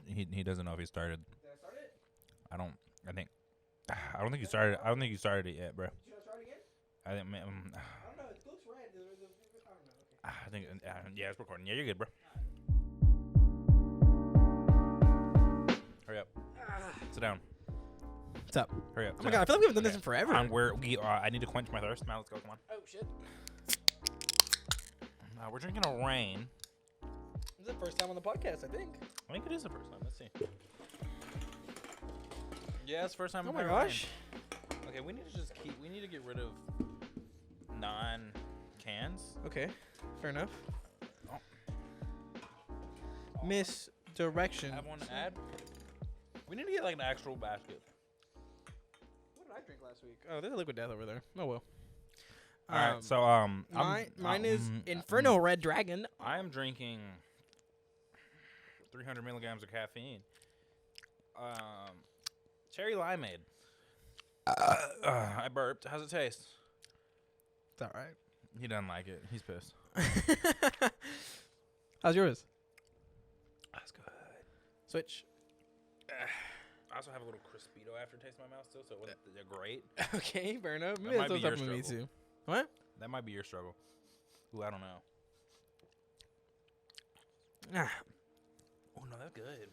He doesn't know if he started. Did I start it? I don't think you started. I don't think you started it yet, bro. Did you start again? I think. I don't know. It looks red. I don't know. Okay. I think. Yeah, it's recording. Yeah, you're good, bro. Hurry up. Sit down. What's up? Hurry up. Oh my god, I feel like we haven't done this in forever. I need to quench my thirst. Now let's go. Come on. Oh shit. We're drinking a rain. This is the first time on the podcast, I think. I think it is the first time. Let's see. Yeah, it's the first time. Oh my gosh. Okay, we need to get rid of non-cans. Okay, fair enough. Oh. Misdirection. Have one to add. We need to get like an actual basket. What did I drink last week? Oh, there's a Liquid Death over there. Oh well. All right, so mine is Inferno Red Dragon. I am drinking 300 milligrams of caffeine. Cherry limeade. I burped. How's it taste? It's all right. He doesn't like it. He's pissed. How's yours? That's good. Switch. I also have a little crispito aftertaste in my mouth still, so it wasn't great. Okay, fair enough. That Maybe might that's be your what's up with me struggle. too. What? That might be your struggle. Ooh, I don't know. Oh no, that's good.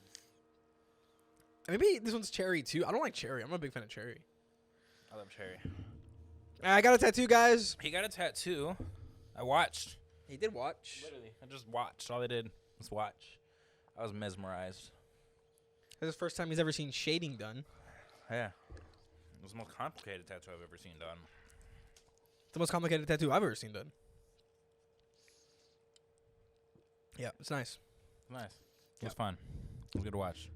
Maybe this one's cherry too. I don't like cherry. I'm not a big fan of cherry. I love cherry. I got a tattoo, guys. He got a tattoo. I watched. He did watch. Literally, I just watched. All I did was watch. I was mesmerized. This is the first time he's ever seen shading done. Yeah. It was the most complicated tattoo I've ever seen done. It's the most complicated tattoo I've ever seen done. Yeah, it's nice. Nice. It was fun. It was good to watch.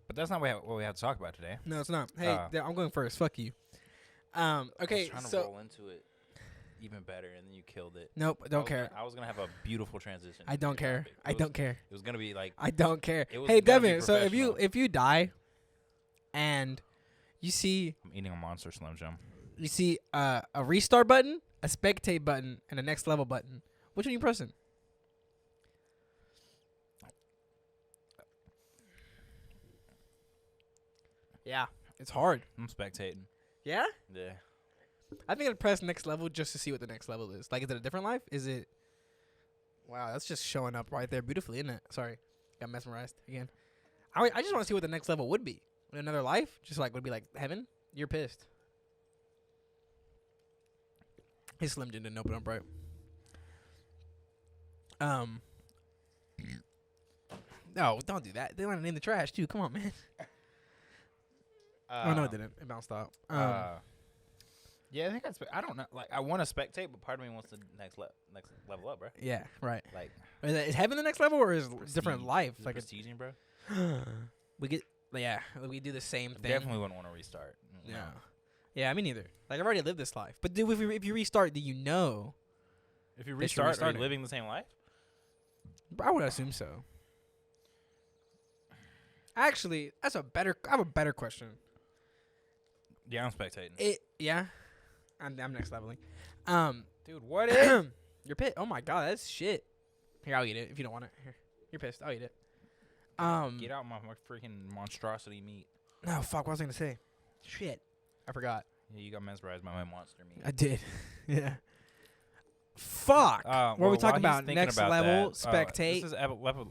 But that's not what we have to talk about today. No, it's not. Hey, I'm going first. Fuck you. Okay, I was trying to so roll into it even better, and then you killed it. nope, don't care. I was gonna have a beautiful transition. I don't care. I don't care. It was gonna be like. I don't care. It was Hey, gotta be Devin. So professional. if you die, and you see I'm eating a Monster Slim Jim. a restart button, a spectate button, and a next level button, which one are you pressing? Yeah, it's hard. I'm spectating. Yeah? Yeah. I think I'd press next level just to see what the next level is. Like, is it a different life? Is it... Wow, that's just showing up right there beautifully, isn't it? Sorry. Got mesmerized again. I just want to see what the next level would be. Another life? Just like, would it be like heaven? You're pissed. His Slim Jim didn't open up right. No, don't do that. They want to name the trash, too. Come on, man. Oh, no, it didn't. It bounced out. Yeah, I think I don't know. Like, I want to spectate, but part of me wants the next level up, bro. Yeah, right. Like, Is heaven the next level, or is different life? Like prestiging, bro. We do the same thing. Definitely wouldn't want to restart. Yeah. No. Yeah, me neither. Like, I've already lived this life. But if you restart, do you know? If you restart, are you restarting. living the same life? I would assume so. Actually, I have a better question. Yeah, I'm spectating. Yeah. I'm next leveling. Dude, what is? You're pissed. Oh my god, that's shit. Here, I'll eat it if you don't want it. Here. You're pissed. I'll eat it. Get out my freaking monstrosity meat. No, fuck, what was I gonna say? Shit. I forgot. Yeah, you got mesmerized by my monster meat. I did. Yeah. Fuck. What are we while talking he's about? thinking Next about level, that, spectate. This is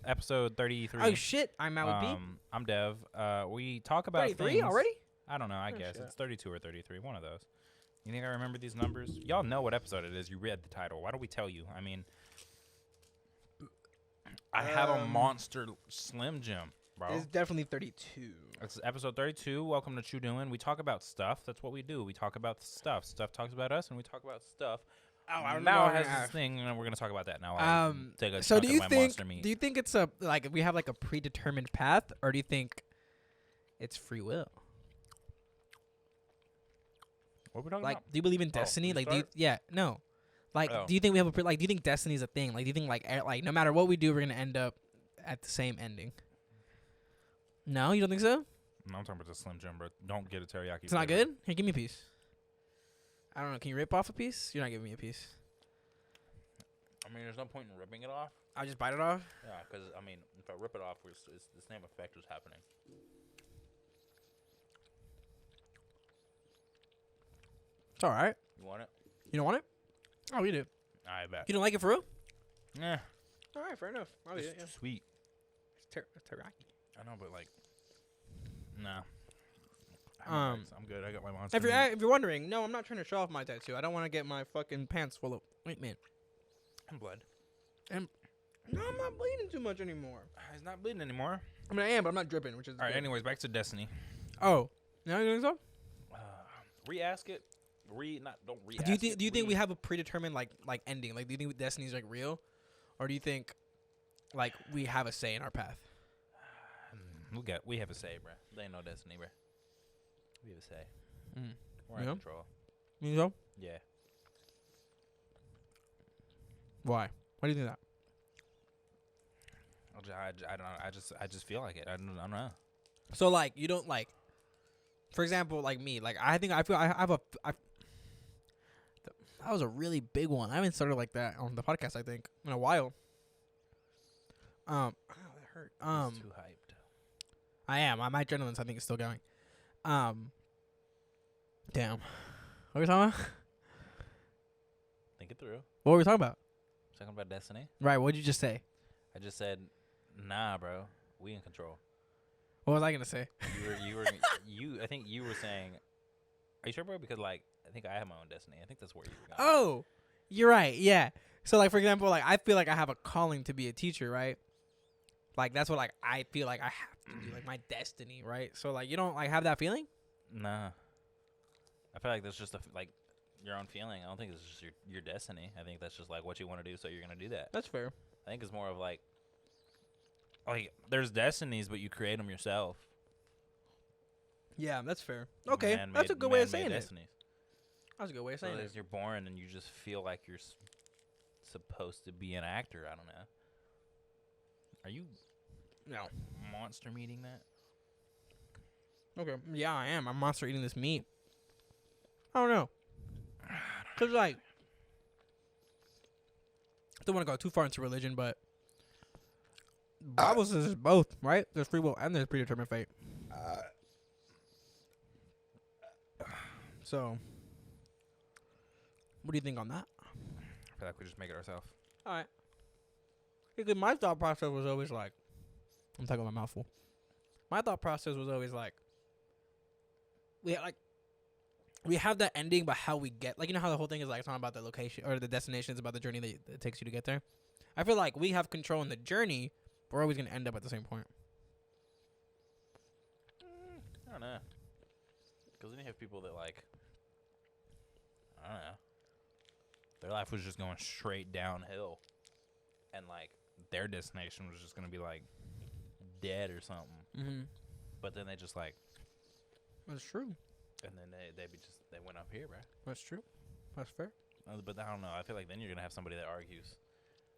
episode 33. Oh shit, I'm out with B. I'm Dev. We talk about 33 things. already? I don't know. I guess shit. it's 32 or 33. One of those. You think I remember these numbers? Y'all know what episode it is. You read the title. Why don't we tell you? I mean, I have a Monster Slim Jim, bro. It's definitely 32. It's episode 32. Welcome to Chu Doin. We talk about stuff. That's what we do. We talk about stuff. Stuff talks about us, and we talk about stuff. Oh, I Mao has this thing, and we're gonna talk about that now. Take a so chunk do of you my think? monster meat. Do you think it's we have like a predetermined path, or do you think it's free will? What are we talking Like, about? do you believe in destiny? Like, restart? no. Like, Oh. do you think we have do you think destiny is a thing? Like, do you think like no matter what we do, we're gonna end up at the same ending? No, you don't think so? No, I'm talking about the Slim Jim, bro. Don't get a teriyaki. It's not flavor. good. Here, give me a piece. I don't know. Can you rip off a piece? You're not giving me a piece. I mean, there's no point in ripping it off. I just bite it off. Yeah, because I mean, if I rip it off, it's the same effect was happening. It's all right. You want it? You don't want it? Oh, we do. I bet. You don't like it for real? Yeah. All right, fair enough. I'll eat it. Yeah. It's sweet. It's teriyaki. I know, but like, nah. Um, I'm good. I got my monster. If you're wondering, no, I'm not trying to show off my tattoo. I don't want to get my fucking pants full of. Wait, man. And blood. No, I'm not bleeding too much anymore. He's not bleeding anymore. I mean, I am, but I'm not dripping, which is All right. good. Anyways, back to Destiny. Oh, no, you think so? Re-ask it. Don't re-ask Do you it. think? Do you think we have a predetermined like ending? Like, do you think Destiny's like real, or do you think like we have a say in our path? We have a say, bruh. They ain't no Destiny, bruh. We have a say. We're in Yeah? control. You think so? Yeah. Why? Why do you think that? I don't know. I just feel like it. I don't know. So like, you don't like, for example, like me, like I think I feel I have a. That was a really big one. I haven't started like that on the podcast, I think, in a while. That hurt. It's too hyped. I am. My adrenaline's, I think, is still going. Damn. What were we talking about? Think it through. What were we talking about? Talking about Destiny. Right. What did you just say? I just said, nah, bro. We in control. What was I gonna say? I think you were saying. Are you sure, bro? Because like, I think I have my own destiny. I think that's where you were going. Oh, you're right. Yeah. So like, for example, like I feel like I have a calling to be a teacher, right? Like that's what like I feel like I have to do, like my destiny, right? So like, you don't like have that feeling? Nah. I feel like that's just like your own feeling. I don't think it's just your destiny. I think that's just like what you want to do, so you're gonna do that. That's fair. I think it's more of like there's destinies, but you create them yourself. Yeah, that's fair. Okay, Man-made- that's a good way of man-made saying it. destinies. That's a good way of So saying it. as you're born and you just feel like you're supposed to be an actor. I don't know. Are you No. monster meeting that? Okay. Yeah, I am. I'm monster eating this meat. I don't know. Cause like, I don't want to go too far into religion, but Bible says it's both, right? There's free will and there's predetermined fate. So, what do you think on that? I feel like we just make it ourselves. All right. Because my thought process was always like, I'm talking about my mouthful. My thought process was always like, we have that ending, but how we get, like, you know how the whole thing is like talking about the location or the destination is about the journey that it takes you to get there. I feel like we have control in the journey, but we're always gonna end up at the same point. I don't know. Because then you have people that like, I don't know. Their life was just going straight downhill, and like their destination was just gonna be like dead or something. Mm-hmm. But then they just like, That's true. and then they went up here, bro. That's true. That's fair. But I don't know. I feel like then you're gonna have somebody that argues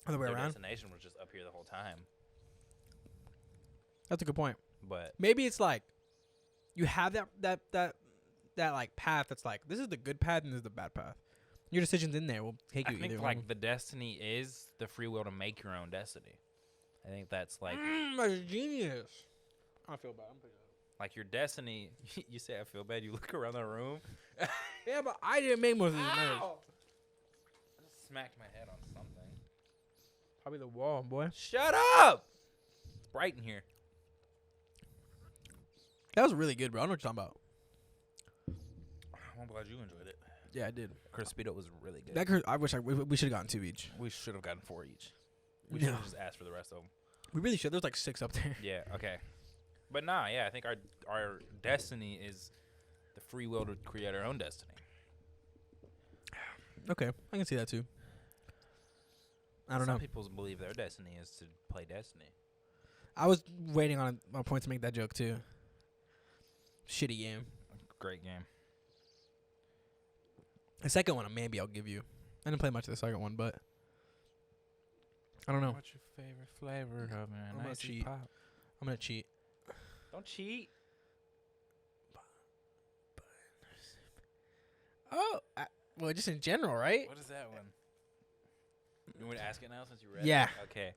Other way their around. destination was just up here the whole time. That's a good point. But Maybe it's like you have that like path that's like this is the good path and this is the bad path. Your decisions in there will take I you think either like one. the destiny is the free will to make your own destiny. I think that's like That's genius. I feel bad. I'm pretty like your destiny. You say I feel bad. You look around the room. Yeah, but I didn't make most of these moves. I just smacked my head on something. Probably the wall, boy. Shut up! It's bright in here. That was really good, bro. I know what you're talking about. I'm glad you enjoyed it. Yeah, I did. Crispito was really good. That I wish we should have gotten 2 each. We should have gotten 4 each. We No. should have just asked for the rest of them. We really should. There's like 6 up there. Yeah. Okay. But nah. Yeah. I think our destiny is the free will to create our own destiny. Okay, I can see that too. I don't Some know. people believe their destiny is to play Destiny. I was waiting on a point to make that joke too. Shitty game. Great game. The second one, maybe I'll give you. I didn't play much of the second one, but I don't know. What's your favorite flavor of an I'm gonna icy cheat. pop? I'm gonna cheat. Don't cheat. Oh, well, just in general, right? What is that one? You want me to ask it now since you read Yeah. it? Okay.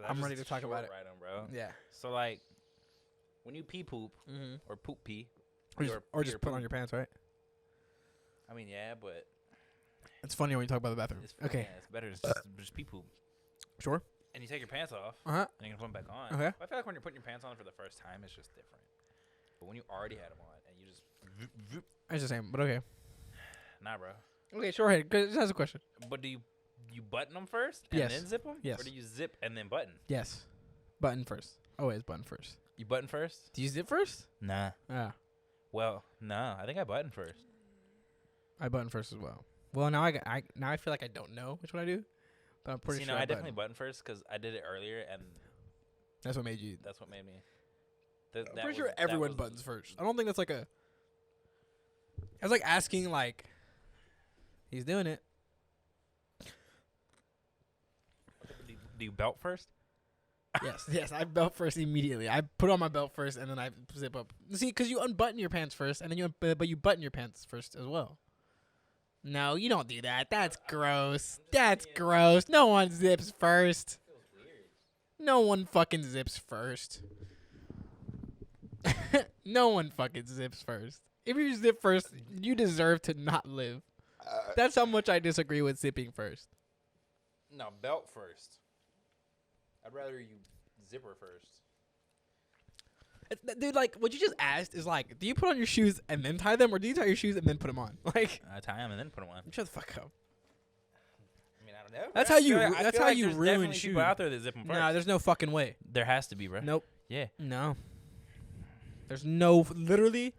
I'm ready to talk about it. Right on, bro. Yeah. So, like, when you pee poop Mm-hmm. or poop pee, Or just put on your pants, right? I mean, yeah, but It's funny when you talk about the bathroom. it's Okay. Yeah, it's better to just pee poop. Sure. And you take your pants off, Uh-huh. and you can put them back on. Okay. I feel like when you're putting your pants on for the first time, it's just different. But when you already had them on and you just, It's the same, but okay. nah, bro. Okay, sure. Hey, just ask a question. But do you button them first and Yes. then zip them? Yes. Or do you zip and then button? Yes. Button first. Always button first. You button first? Do you zip first? Nah. Yeah. Well, nah. I think I button first. I button first as well. Well, now I feel like I don't know which one I do, but I'm pretty sure I I definitely button first because I did it earlier, and That's what made you. that's what made me. I'm pretty sure everyone buttons first. I don't think that's like a. It's like asking like. He's doing it. Do you belt first? Yes, yes. I belt first immediately. I put on my belt first, and then I zip up. See, because you unbutton your pants first, and then but you button your pants first as well. No, you don't do that. That's gross. That's gross. No one zips first. No one fucking zips first. No one fucking zips first. If you zip first, you deserve to not live. That's how much I disagree with zipping first. No, belt first. I'd rather you zipper first. Dude, like, what you just asked is like, do you put on your shoes and then tie them, or do you tie your shoes and then put them on? Like, I tie them and then put them on. shut the fuck up. I mean, I don't know. That's bro. how you- I feel that's like how you there's ruin definitely people shoes. out there that zip them first. Nah, there's no fucking way. There has to be, bro. Nope. Yeah. No. There's no, literally.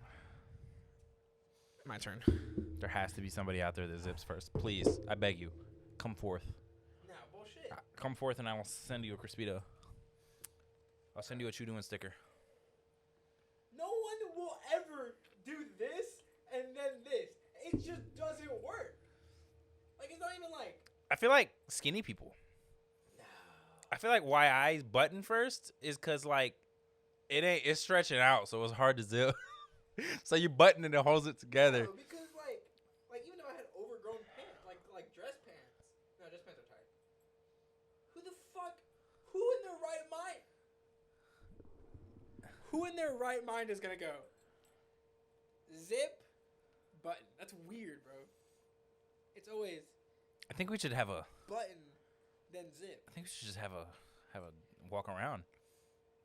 My turn. There has to be somebody out there that zips first. Please, I beg you, come forth. Nah, bullshit. Come forth, and I will send you a Crispito. I'll send you a Chu Doin sticker. No one will ever do this and then this. It just doesn't work. Like, it's not even like. I feel like skinny people. No. I feel like why I button first is because like it's stretching out, so it's hard to zip. So you button it and holds it together. No, because like even though I had overgrown pants, like dress pants. No, dress pants are tight. Who the fuck? Who in their right mind? Who in their right mind is gonna go zip button? That's weird, bro. It's always I think we should have a. button then zip. I think we should just have a walk around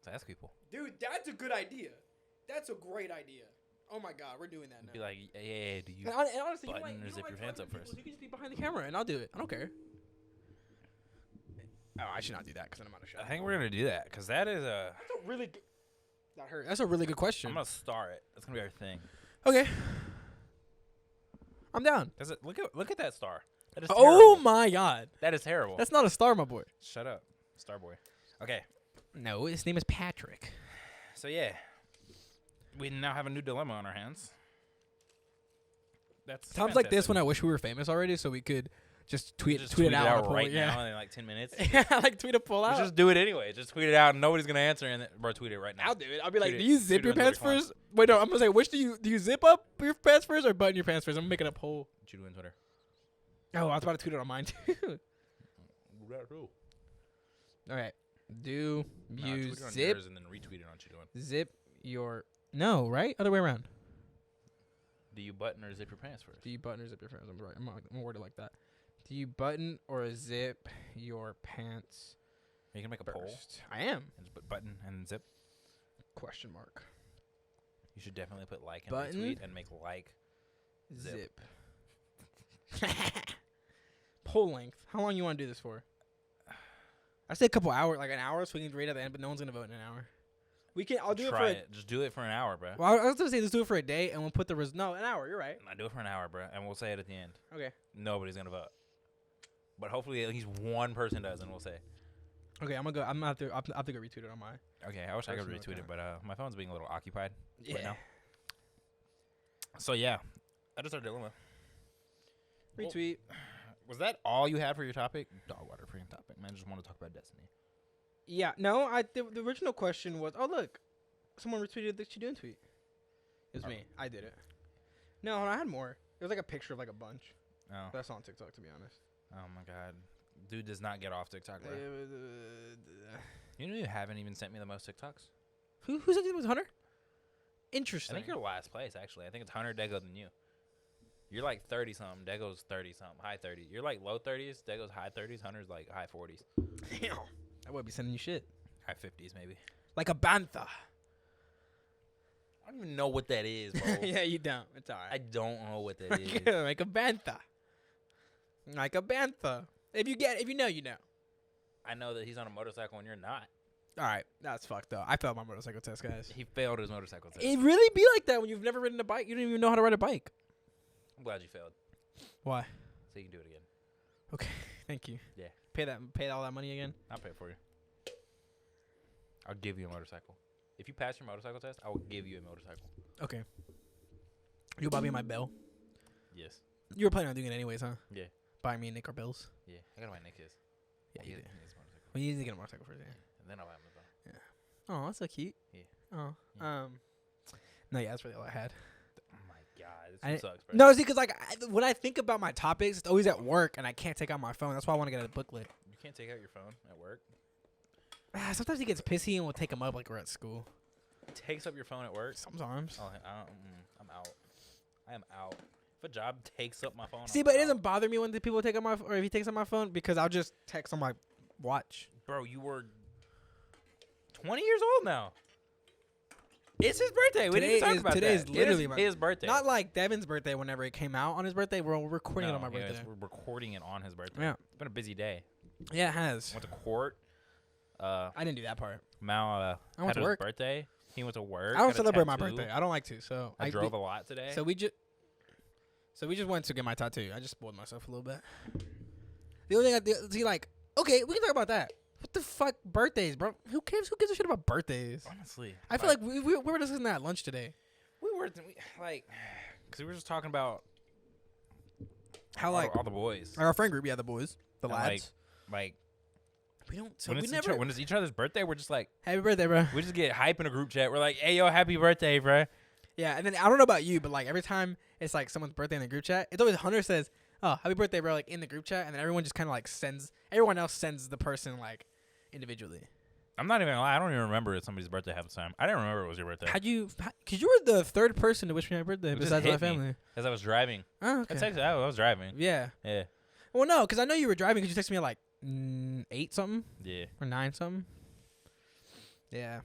to ask people. Dude, that's a good idea. That's a great idea. Oh my god, we're doing that now. Be like, yeah, do you? And honestly, button you or know zip what your I pants tell up people? first? You can just be behind the camera, and I'll do it. I don't care. Oh, I should not do that because I'm out of shot. I think we're gonna do that because that is a. That's a really good. That hurt. That's a really good question. I'm gonna star it. That's gonna be our thing. Okay. I'm down. Does it look at that star? That is Oh terrible. my god. That is terrible. That's not a star, my boy. Shut up, Star Boy. Okay, No, his name is Patrick. so yeah, we now have a new dilemma on our hands. That's Times like this fantastic. when I wish we were famous already, so we could just tweet Just tweet it out, right yeah. now in like 10 minutes. Yeah, like tweet a pull Let's out. just do it anyway. Just tweet it out, and nobody's gonna answer. And bro, tweet it right now. I'll do it. I'll be like, Tweet do it. you zip Tweet your it with pants the response. first? Wait, no, I'm gonna say, which do you zip up your pants first or button your pants first? I'm making a poll. Chu Doin Twitter. Oh, I was about to tweet it on mine too. All right. Do No, you tweet it on zip yours and then retweet it on Chu Doin. zip your right? Other way around. Do you button or zip your pants first? Do you button or zip your pants? I'm right. I'm gonna word it like that. Do you button or zip your pants Are you gonna make a poll? first? I am. And just put button and zip. Question mark. You should definitely put like and Button. retweet and make like. Zip. Poll length. How long you want to do this for? I say a couple hours, like an hour, so we can rate at the end, but no one's gonna vote in an hour. We can. I'll do it for. Try it. Just do it for an hour, bro. Well, I was gonna say let's do it for a day, and we'll put the no, an hour. You're right. I do it for an hour, bro, and we'll say it at the end. Okay. Nobody's gonna vote, but hopefully at least one person does, and we'll say. Okay, I'm gonna go. I'm gonna have to. I'll have to go retweet it on my. Okay, I wish I could Personal retweet it, account. but my phone's being a little occupied Yeah. right now. So yeah, that is our dilemma. Retweet. Was that all you had for your topic? Dog water for your topic, man. I just want to talk about Destiny. Yeah. No. The original question was, oh look, someone retweeted the Chu Doin tweet. It was me. I did it. No, I had more. It was like a picture of like a bunch. Oh, That's on TikTok, to be honest. oh my God, Dude does not get off TikTok, bro. You know you haven't even sent me the most TikToks? Who said it was Hunter? I Interesting. think you're last place, actually. I think it's Hunter, Dego, than you. You're like 30-something. Dego's 30-something. High 30s. You're like low 30s. Dego's high 30s. Hunter's like high 40s. Damn. I would be sending you shit. High 50s, maybe. Like a bantha. I don't even know what that is, bro. Yeah, you don't. It's all right. I don't know what that is. Like a bantha. Like a bantha. If you know, you know. I know that he's on a motorcycle and you're not. All right, that's fucked up. I failed my motorcycle test, guys. He failed his motorcycle test. It really be like that when you've never ridden a bike. You don't even know how to ride a bike. I'm glad you failed. Why? So you can do it again. Okay, thank you. Yeah. Pay all that money again. I'll pay it for you. I'll give you a motorcycle. If you pass your motorcycle test, I will give you a motorcycle. Okay. You buy me my bill. Yes. You were planning on doing it anyways, huh? Yeah. Buying me and Nick our bills. Yeah. I gotta buy Nick his. Yeah, you did. He needs a motorcycle. We need to get a motorcycle first. Yeah. And then I'll buy him a bill. Oh, that's so cute. Yeah. Oh. Yeah. No, yeah, that's really all I had. Oh my god, this one sucks, bro. No, see, because like when I think about my topics, it's always at work, and I can't take out my phone. That's why I want to get a booklet. You can't take out your phone at work. Sometimes he gets pissy, and we'll take him up like we're at school. Takes up your phone at work. Sometimes. Oh, I'm out. I am out. If a job takes up my phone. See, I'm but it out. doesn't bother me when the people take up or if he takes up my phone because I'll just text on my watch. Bro, you were 20 years old now. It's his birthday. We didn't even talk about today that. is literally it is his birthday. Not like Devin's birthday whenever it came out on his birthday. We're recording it on my yes, birthday. we're recording it on his birthday. Yeah. It's been a busy day. Yeah, it has. Went to court. I didn't do that part. Mal I went had to his work. birthday. He went to work. I don't got a celebrate my tattoo. birthday. I don't like to. So I drove a lot today. So we just went to get my tattoo. I just spoiled myself a little bit. The only thing I did, see, like, okay, we can talk about that. What the fuck, birthdays, bro? Who cares? Who gives a shit about birthdays? Honestly, I feel like we were discussing that at lunch today. we were like, because we were just talking about How like all the boys, our friend group, yeah, the boys, the And, lads. like We don't. So when we it's never. when it's each other's birthday, we're just like, Happy birthday, bro. we just get hype in a group chat. We're like, hey yo, happy birthday, bro. Yeah, and then I don't know about you, but like every time it's like someone's birthday in the group chat, it's always Hunter says, "Oh, happy birthday, bro!" Like in the group chat, and then everyone just kind of like everyone else sends the person like individually. I'm not even gonna lie. I don't even remember it's somebody's birthday half the time. I didn't remember it was your birthday. Cause you were the third person to wish me happy birthday It just besides my hit me. family. As I was driving. Oh, okay. I texted. I was driving. Yeah. Yeah. Well, no, because I know you were driving because you texted me at like 8 something Yeah. or 9 something. Yeah.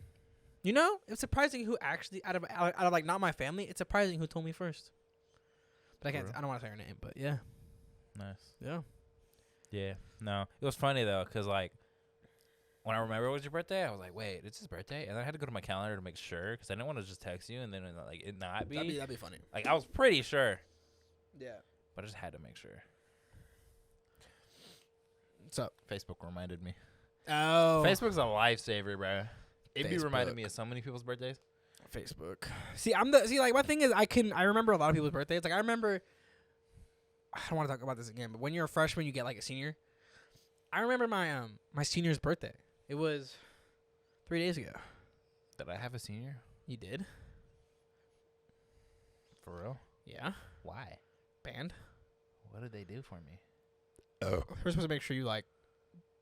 You know, it's surprising who actually out of like not my family. It's surprising who told me first. But I can't. True. I don't want to say her name, but yeah. Nice. Yeah. Yeah. No, it was funny though, cause like when I remember it was your birthday, I was like, wait, it's his birthday, and I had to go to my calendar to make sure, cause I didn't want to just text you and then like it not be. That'd be funny. Like I was pretty sure, Yeah. but I just had to make sure. What's up? Facebook reminded me. Oh. Facebook's a lifesaver, bro. It be reminding Facebook. me of so many people's birthdays. Facebook. See, like my thing is I remember a lot of people's birthdays. Like I remember I don't want to talk about this again, but when you're a freshman you get like a senior. I remember my senior's birthday. It was 3 days ago. Did I have a senior? You did? For real? Yeah. Why? Band. What did they do for me? Oh. We're supposed to make sure you like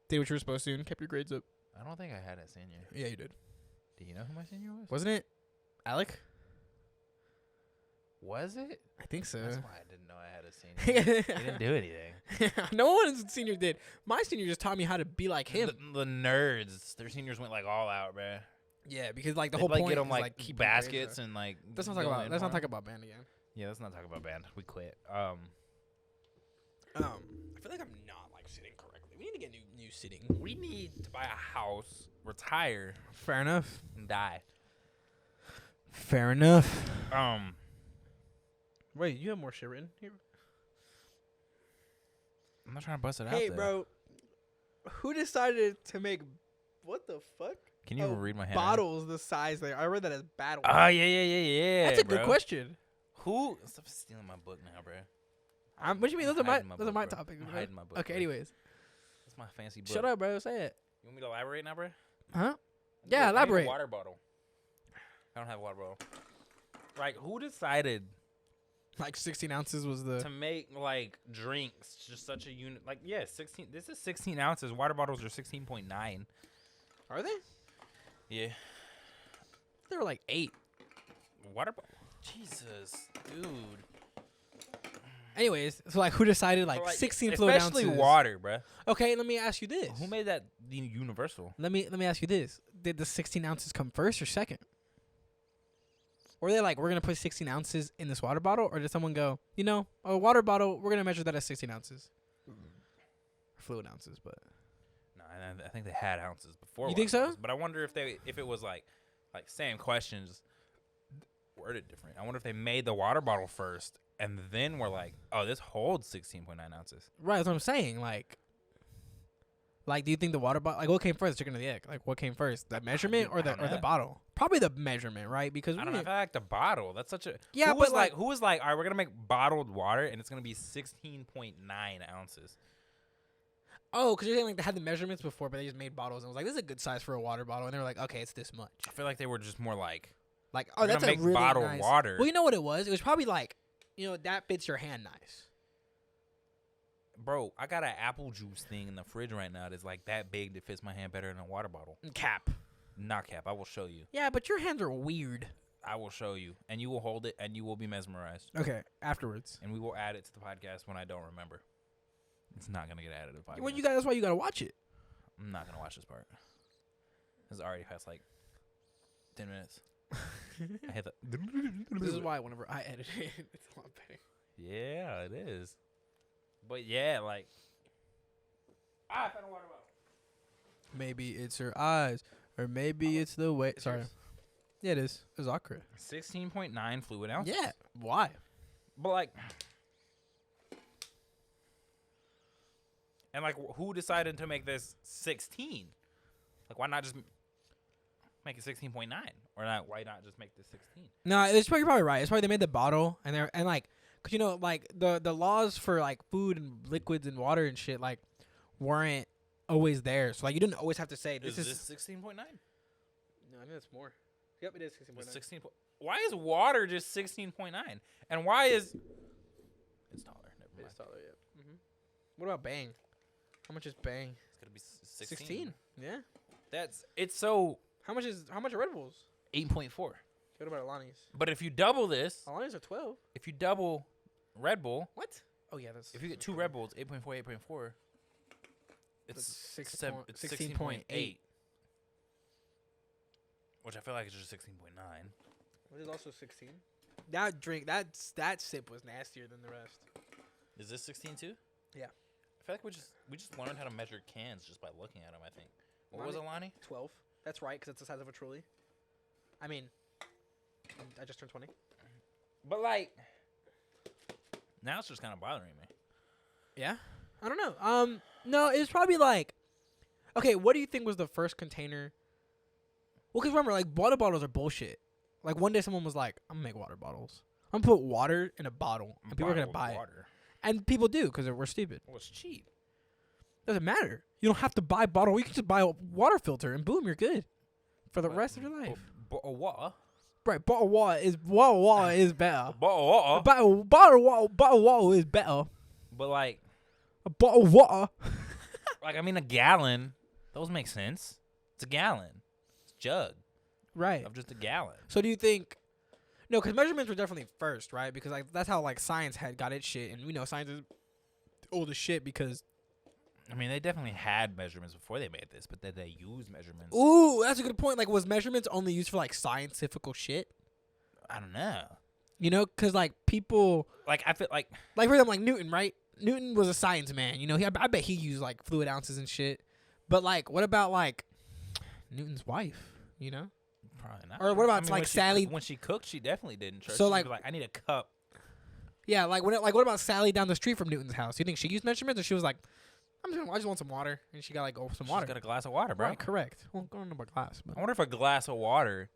did what you were supposed to and kept your grades up. I don't think I had a senior. Yeah, you did. Do you know who my senior was? Wasn't it Alec? Was it? I think so. That's why I didn't know I had a senior. He didn't do anything. No one's senior did. My senior just taught me how to be like him. The nerds, their seniors went like all out, bruh. Yeah, because like the They'd, whole like point get them is like like keeping baskets grades up. and like. Let's not talk go about. in Let's for not talk 'em. about band again. Yeah, let's not talk about band. We quit. I feel like I'm not like sitting correctly. We need to get new sitting. We need to buy a house, retire, Fair enough. and die. Fair enough. Wait, you have more shit written here? I'm not trying to bust it out. Hey, there. bro. Who decided to make what the fuck? Can you read my hand? Bottles the size there. I read that as battle. Oh yeah. That's a bro. good question. Who? Stop stealing my book now, bro. What do you mean? Those I'm are hiding my my book, bro. topics. I'm bro. hiding my book, Okay, bro. anyways. That's my fancy book. Shut up, bro. Say it. You want me to elaborate now, bro? Huh? I Yeah, need a elaborate. water bottle. I don't have a water bottle. Like, who decided Like 16 ounces was the. to make like drinks just such a unit. Like 16. This is 16 ounces. Water bottles are 16.9. Are they? Yeah. They were like 8. Water bottle. Jesus, dude. Anyways, so like who decided like, 16 fluid ounces? Especially water, bruh. Okay, let me ask you this. Who made that universal? Let me ask you this. Did the 16 ounces come first or second? Or were they like, we're going to put 16 ounces in this water bottle? Or did someone go, a water bottle, we're going to measure that as 16 ounces? Fluid ounces, but. No, I think they had ounces before. You think so? Bottles, but I wonder if it was like same questions, worded different. I wonder if they made the water bottle first and then we're like, oh, this holds 16.9 ounces. Right, that's what I'm saying. Like, do you think the water bottle, like, what came first, chicken or the egg? Like, what came first, the measurement or the bottle? Probably the measurement, right? Because I don't know. I feel like the bottle. That's such a yeah. Who but was like, all right, we're gonna make bottled water and it's gonna be 16.9 ounces. Oh, because you're saying like they had the measurements before, but they just made bottles and was like, this is a good size for a water bottle, and they were like, okay, it's this much. I feel like they were just more like, oh, that's a really bottled nice water. Well, you know what it was? It was probably like, that fits your hand nice. Bro, I got an apple juice thing in the fridge right now that's like that big that fits my hand better than a water bottle. Cap. Not cap. I will show you. Yeah, but your hands are weird. I will show you, and you will hold it, and you will be mesmerized. Okay, afterwards. And we will add it to the podcast when I don't remember. It's not gonna get added to the podcast. Well, that's why you gotta watch it. I'm not gonna watch this part. It's already past like 10 minutes. I hit the. This is why whenever I edit it, it's a lot better. Yeah, it is. But yeah, like. I found a water bottle. Maybe it's her eyes, or maybe it's the way. Sorry. Yours? Yeah, it is. It's Akra. 16.9 fluid ounces. Yeah. Why? But like. And like, who decided to make this 16? Like, why not just make it 16.9? Or not? Why not just make this 16? No, you're probably right. It's probably they made the bottle and like, cause like the laws for like food and liquids and water and shit like weren't always there. So like you didn't always have to say this is 16.9. No, I think it's more. Yep, it is 16.9. 16. Why is water just 16.9? And why is it's taller? Never mind. It's taller, yeah. What about Bang? How much is Bang? It's gonna be 16. Yeah. It's so. How much are Red Bulls? 8.4. What about Alani's? But if you double this, Alani's are 12. if you double Red Bull, What? Oh yeah, that's. if you get 2 Red Bulls, 8.4, it's 16.8. Which I feel like is just 16.9. It is also 16. That sip was nastier than the rest. Is this 16 too? Yeah. I feel like we just learned how to measure cans just by looking at them. I think. What was Alani? 12. That's right, because it's the size of a Truly. I mean, I just turned 20. But like, now it's just kind of bothering me. Yeah. I don't know. No, it was probably like, okay, what do you think was the first container? Well, because remember, like, water bottles are bullshit. Like, one day someone was like, I'm going to make water bottles. I'm going to put water in a bottle, and people are going to buy it. And people do, because we're stupid. Well, it's cheap. Doesn't matter. You don't have to buy bottle. You can just buy a water filter, and boom, you're good for the rest of your life. Bottle water? Right, bottle water is better. Bottle water? Bottle water is better. But like, a bottle of water. like, I mean, a gallon. Those make sense. It's a gallon. It's a jug. Right. Of just a gallon. So do you think? No, because measurements were definitely first, right? Because like that's how like science had got its shit, and we know science is old as shit because. I mean, they definitely had measurements before they made this, but did they use measurements? Ooh, that's a good point. Like, was measurements only used for like scientific shit? I don't know. You know, because like people, like I feel like for example, like Newton, right? Newton was a science man. You know, I bet he used like fluid ounces and shit. But like, what about like Newton's wife? You know, probably not. Or what about like Sally? When she cooked, she definitely did in church. So like I need a cup. Yeah, like what about Sally down the street from Newton's house? You think she used measurements, or she was like, I just want some water, and she got like some water. She's got a glass of water, bro. Right, correct. Well, I don't know about glass, but I wonder if a glass of water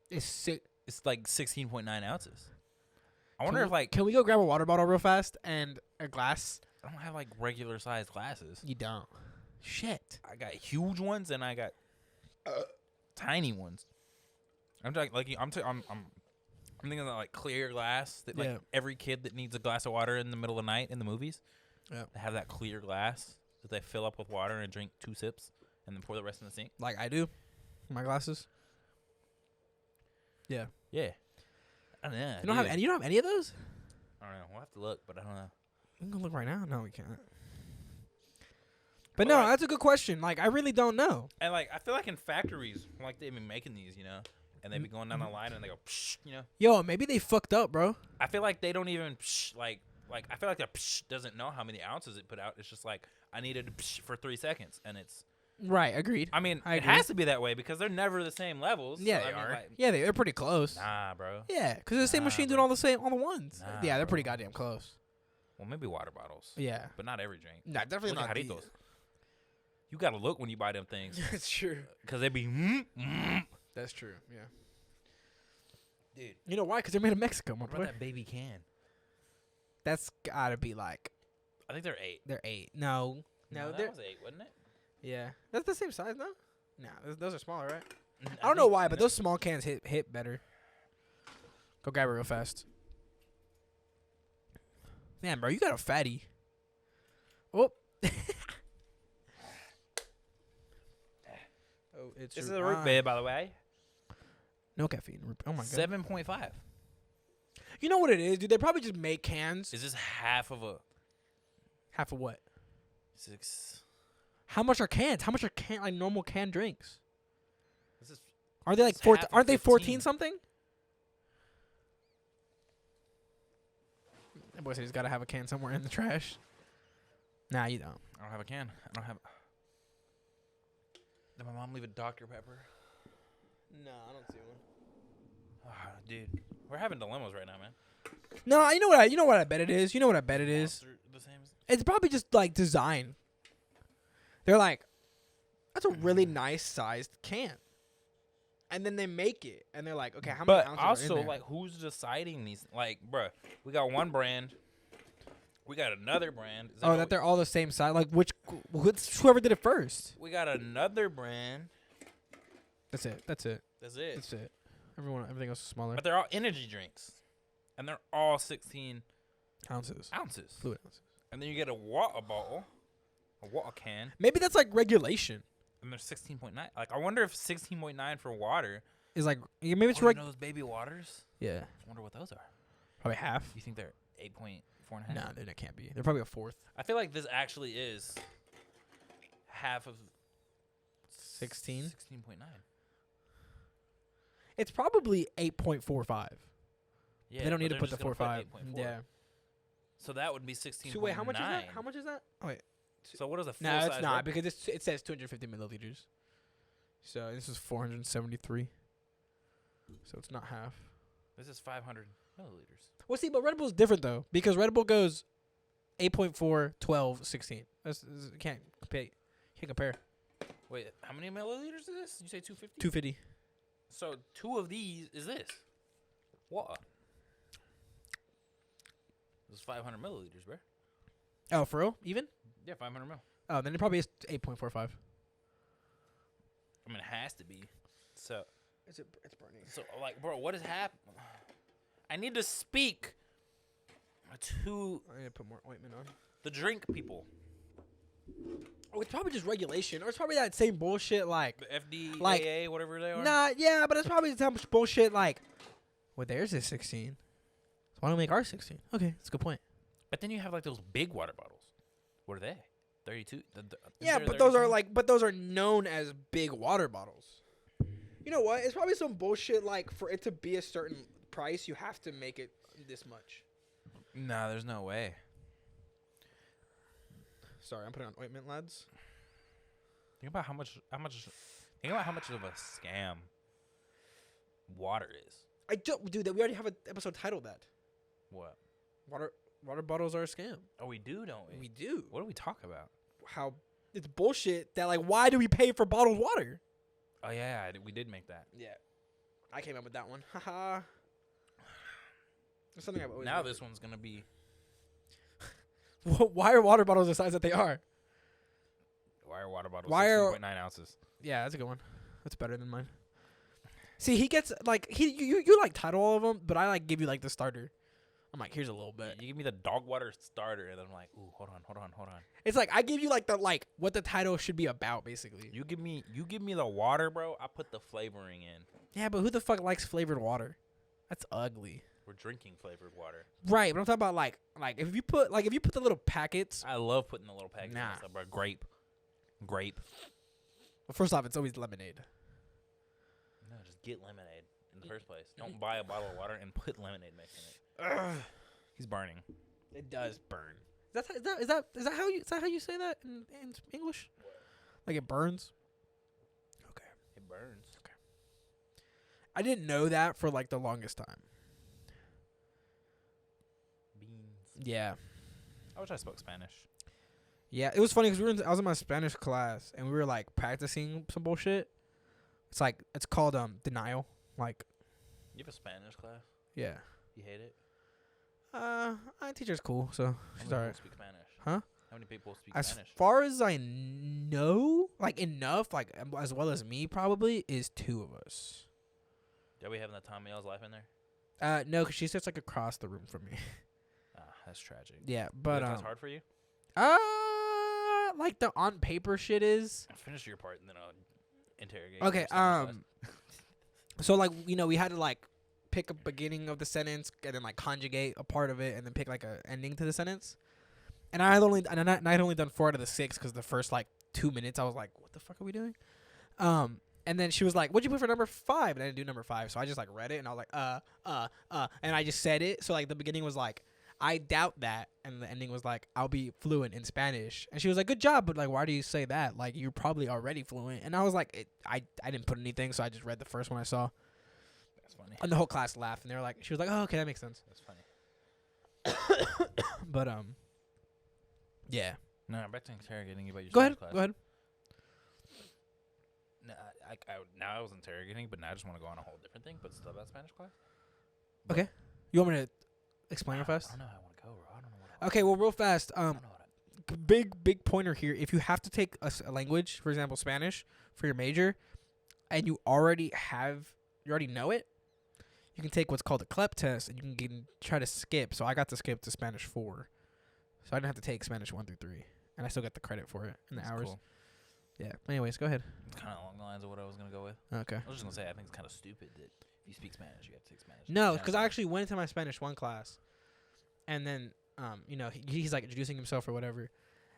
is sick. It's like 16.9 ounces. I wonder if like can we go grab a water bottle real fast and a glass? I don't have like regular sized glasses. You don't. Shit. I got huge ones and I got tiny ones. I'm I'm thinking of like clear glass that like Yeah. every kid that needs a glass of water in the middle of the night in the movies. Yeah. They have that clear glass that they fill up with water and drink 2 sips and then pour the rest in the sink. Like I do. My glasses. Yeah. Yeah. I don't know. You don't have any. You don't have any of those. I don't know. We'll have to look, but I don't know. We can look right now. No, we can't. But Well, no, like- that's a good question. Like I really don't know. And like I feel like in factories, like they've been making these, you know, and they be going down the line and they go, psh, you know. Yo, maybe they fucked up, bro. I feel like they don't even psh, like I feel like the psh doesn't know how many ounces it put out. It's just like I needed to psh for 3 seconds, and it's. Right. Agreed. I mean, I it agree. has to be that way because they're never the same levels. Yeah, so, they I mean, are. like, Yeah, they're pretty close. nah, bro. Yeah, because the same Nah, machine doing bro. all the ones. Nah, Yeah, they're pretty bro. goddamn close. Well, maybe water bottles, Yeah. but not every drink. Nah, definitely Look not at these. Jarritos. You gotta look when you buy them things That's true. because they be. That's true. Yeah. Dude, You know why? Because they're made in Mexico, my what about boy. that baby can? That's gotta be like I think they're 8. they're 8. No, No, they're that was 8, wasn't it? yeah. That's the same size, no? Nah, those are smaller, right? I I don't know think- why, but no. those small cans hit better. Go grab it real fast. Man, bro, you got a fatty. Oh. Oh, it's This is a root beer, by the way. No caffeine. Oh my god. 7.5. You know what it is, dude? They probably just make cans. Is this half of a Half of what? 6? How much are cans? How much are like normal canned drinks? This is Are they like It's 14? half of Aren't they 14 15. something? That boy said he's got to have a can somewhere in the trash. Nah, you don't. I don't have a can. I don't have. Did my mom leave a Dr. Pepper? No, I don't see one. Ah, dude, we're having dilemmas right now, man. No, you know what? You know what I bet it is. You know what I bet it is. Monster the same as- It's probably just like design. They're like, that's a really nice sized can, and then they make it, and they're like, okay, how many But ounces are also, in there? like, who's deciding these? Like, bruh, we got one brand. We got another brand. Is oh, what that they're all the same size. Like whoever did it first. we got another brand. That's it. That's it. That's it. That's it. Everything else is smaller. But they're all energy drinks, and they're all 16 Ounces. ounces. Fluid ounces. And then you get a water bottle, a water can, Maybe that's like regulation. and they're 16.9. Like, I wonder if 16.9 for water. Is like maybe it's Oh, you reg. know those baby waters? Yeah, I wonder what those are. probably half. You think they're 8.4 and a half? Nah, they can't be. They're probably a fourth. I feel like this actually is half of 16? 16.9. It's probably 8.45. Yeah, They don't but need to they're put the just gonna 4.5. 8.4. Yeah. So that would be 16.9. So wait, how much is that? How much is that? Oh wait. So what is a full No, size it's not Red- because it says 250 milliliters. So this is 473. So it's not half. This is 500 milliliters. Well, see, but Red Bull's different though because Red Bull goes 8.4, 12, 16. Can't compare. Wait, how many milliliters is this? You say 250? 250. So 2 of these is this. Water. This is 500 milliliters, bro. Oh, for real? Even? Yeah, 500 mil. Oh, then it probably is 8.45. I mean, it has to be. So, It's burning. so like, bro, what is happening? I need to speak to I need to put more ointment on. the drink people. Oh, it's probably just regulation, or it's probably that same bullshit like. The FDAA, Like, whatever they are. Nah, yeah, but it's probably some bullshit like. Well, theirs is 16. So why don't we make ours 16? Okay, that's a good point. But then you have like those big water bottles. What are they? 32? Yeah, but those are those are known as big water bottles. You know what? It's probably some bullshit like for it to be a certain price, you have to make it this much. Nah, there's no way. Sorry, I'm putting on ointment, lads. Think about how much of a scam water is. I don't, dude. We already have an episode titled that. What? Water bottles are a scam. Oh, we do, don't we? We do. What do we talk about? How it's bullshit that like why do we pay for bottled water? Oh yeah, we did make that. Yeah, I came up with that one. Haha. That's something I've always. Now wanted. this one's gonna be. Why are water bottles the size that they are? Why are water bottles Why are- 16.9 ounces? Yeah, that's a good one. That's better than mine. See, he gets like you like title all of them, but I like give you like the starter. I'm like, here's a little bit. You give me the dog water starter, and then I'm like, ooh, hold on. It's like I give you like the what the title should be about, basically. You give me the water, bro. I put the flavoring in. Yeah, but who the fuck likes flavored water? That's ugly. We're drinking flavored water. Right, but I'm talking about like if you put the little packets. I love putting the little packets Nah. in stuff, bro. Grape. Well, first off, it's always lemonade. No, just get lemonade in the first place. Don't buy a bottle of water and put lemonade mix in it. He's burning. It does burn. Is that how you say that in English? Like it burns. Okay. It burns. Okay. I didn't know that for like the longest time. Beans. Yeah. I wish I spoke Spanish. Yeah, it was funny because I was in my Spanish class and we were like practicing some bullshit. It's called denial. Like, You have a Spanish class? yeah. You hate it? My teacher's cool, so How she's many alright. people speak Spanish? Huh? How many people speak As Spanish? far as I know, like enough, like as well as me, probably is 2 of us. Are we having the Tom Meals life in there? No, because she sits like across the room from me. Ah, that's tragic. Yeah, but That's hard for you? like the on paper shit is. Finish your part and then I'll interrogate. Okay, your Spanish class. so like we had to like pick a beginning of the sentence and then like conjugate a part of it and then pick like a ending to the sentence. And I had only done 4 out of the 6 because the first like 2 minutes I was like, what the fuck are we doing? And then she was like, what'd you put for number 5? And I didn't do number 5, so I just like read it and I was like, and I just said it. So like the beginning was like, I doubt that, and the ending was like, I'll be fluent in Spanish. And she was like, good job, but like, why do you say that? Like, you're probably already fluent. And I was like, I didn't put anything, so I just read the first one I saw. That's funny. And the whole class laughed, and they were like, she was like, oh, okay, that makes sense. That's funny. But yeah. No, back to interrogating you about your Go Spanish ahead. class. Go ahead. No, now I was interrogating, but now I just want to go on a whole different thing, but still about Spanish class. Okay. You want me to explain real fast? I don't know how I want to go, bro. I don't know what. Okay. Well, real fast. I don't know what. Big pointer here. If you have to take a language, for example, Spanish, for your major, and you already know it, you can take what's called a CLEP test, and you can try to skip. So I got to skip to Spanish 4, so I didn't have to take Spanish 1 through 3, and I still got the credit for it in the That's hours. cool. Yeah. Anyways, go ahead. It's kind of along the lines of what I was gonna go with. Okay. I was just gonna say I think it's kind of stupid that if you speak Spanish, you have to take Spanish. No, Yeah, because I actually went into my Spanish 1 class, and then he's like introducing himself or whatever,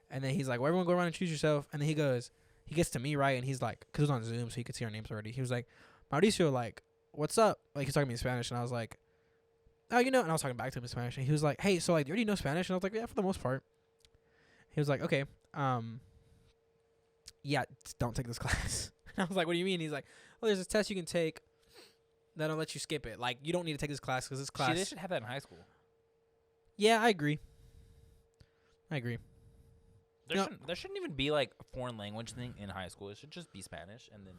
and then he's like, well, everyone go around and introduce yourself, and then he gets to me, right, and he's like, because it was on Zoom, so he could see our names already. He was like, Mauricio, like, what's up? Like, he's talking to me in Spanish, and I was like, oh, and I was talking back to him in Spanish, and he was like, hey, so like, you already know Spanish? And I was like, yeah, for the most part. He was like, okay, yeah, don't take this class. And I was like, what do you mean? He's like, well, there's this test you can take that'll let you skip it. Like, you don't need to take this class because this class. See, they should have that in high school. Yeah, I agree. There shouldn't even be like a foreign language thing in high school. It should just be Spanish, and then.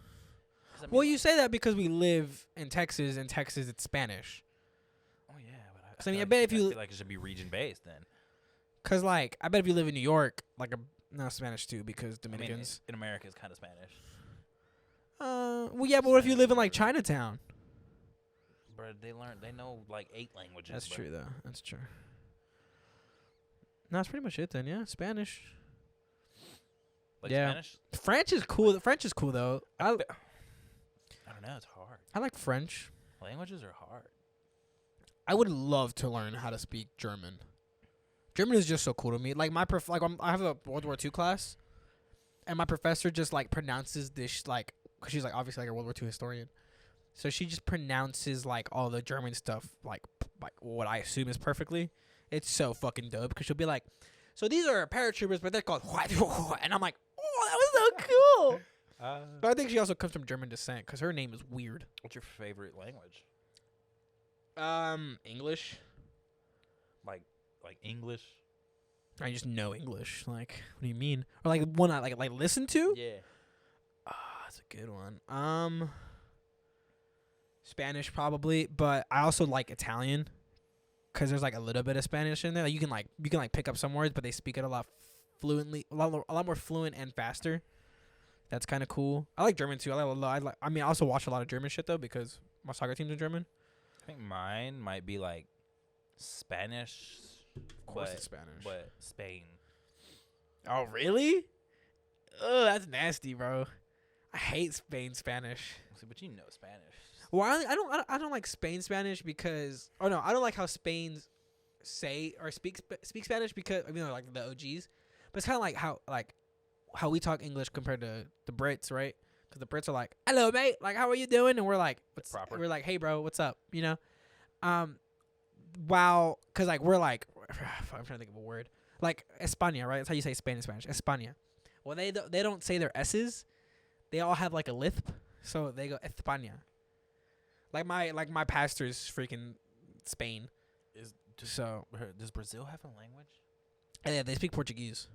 Well, you say that because we live in Texas. In Texas, it's Spanish. Oh yeah, but I 'Cause, I mean, I feel bet like if you- feel like it should be region based then. Cause like, I bet if you live in New York, like no Spanish too, because I mean, Dominicans. in America, it's kind of Spanish. Well, yeah, but what if you live in like Chinatown? Bro, they know like 8 languages. That's bro. true, though. That's true. No, that's pretty much it then. Yeah, Spanish. Like Yeah. Spanish? French is cool. French is cool though. I don't know. It's hard. I like French. Languages are hard. I would love to learn how to speak German. German is just so cool to me. Like I have a World War II class, and my professor just like pronounces this like, cause she's like obviously like a World War II historian, so she just pronounces like all the German stuff like what I assume is perfectly. It's so fucking dope because she'll be like, so these are paratroopers, but they're called and I'm like, oh, that was so cool. But I think she also comes from German descent because her name is weird. What's your favorite language? English. Like English? I just know English. Like, what do you mean? Or like one I like listen to? Yeah. That's a good one. Spanish probably, but I also like Italian because there's like a little bit of Spanish in there. Like, you can pick up some words, but they speak it a lot fluently, a lot more fluent and faster. That's kind of cool. I like German too. I mean, I also watch a lot of German shit though because my soccer team's in German. I think mine might be like Spanish. Of course, it's Spanish. But Spain. Oh, really? Oh, that's nasty, bro. I hate Spain Spanish. See, but you know Spanish. Well, I don't like Spain Spanish because I don't like how Spain say or speak Spanish because I mean like the OGs, but it's kind of like how we talk English compared to the Brits, right? Because the Brits are like, "Hello, mate. Like, how are you doing?" And we're like, Proper. We're like, "Hey, bro, what's up?" You know. Wow, because like we're like, I'm trying to think of a word like España, right? That's how you say Spain in Spanish. España. Well, they don't say their S's. They all have like a lisp, so they go España. Like my pastor's freaking Spain. Does Brazil have a language? And yeah, they speak Portuguese.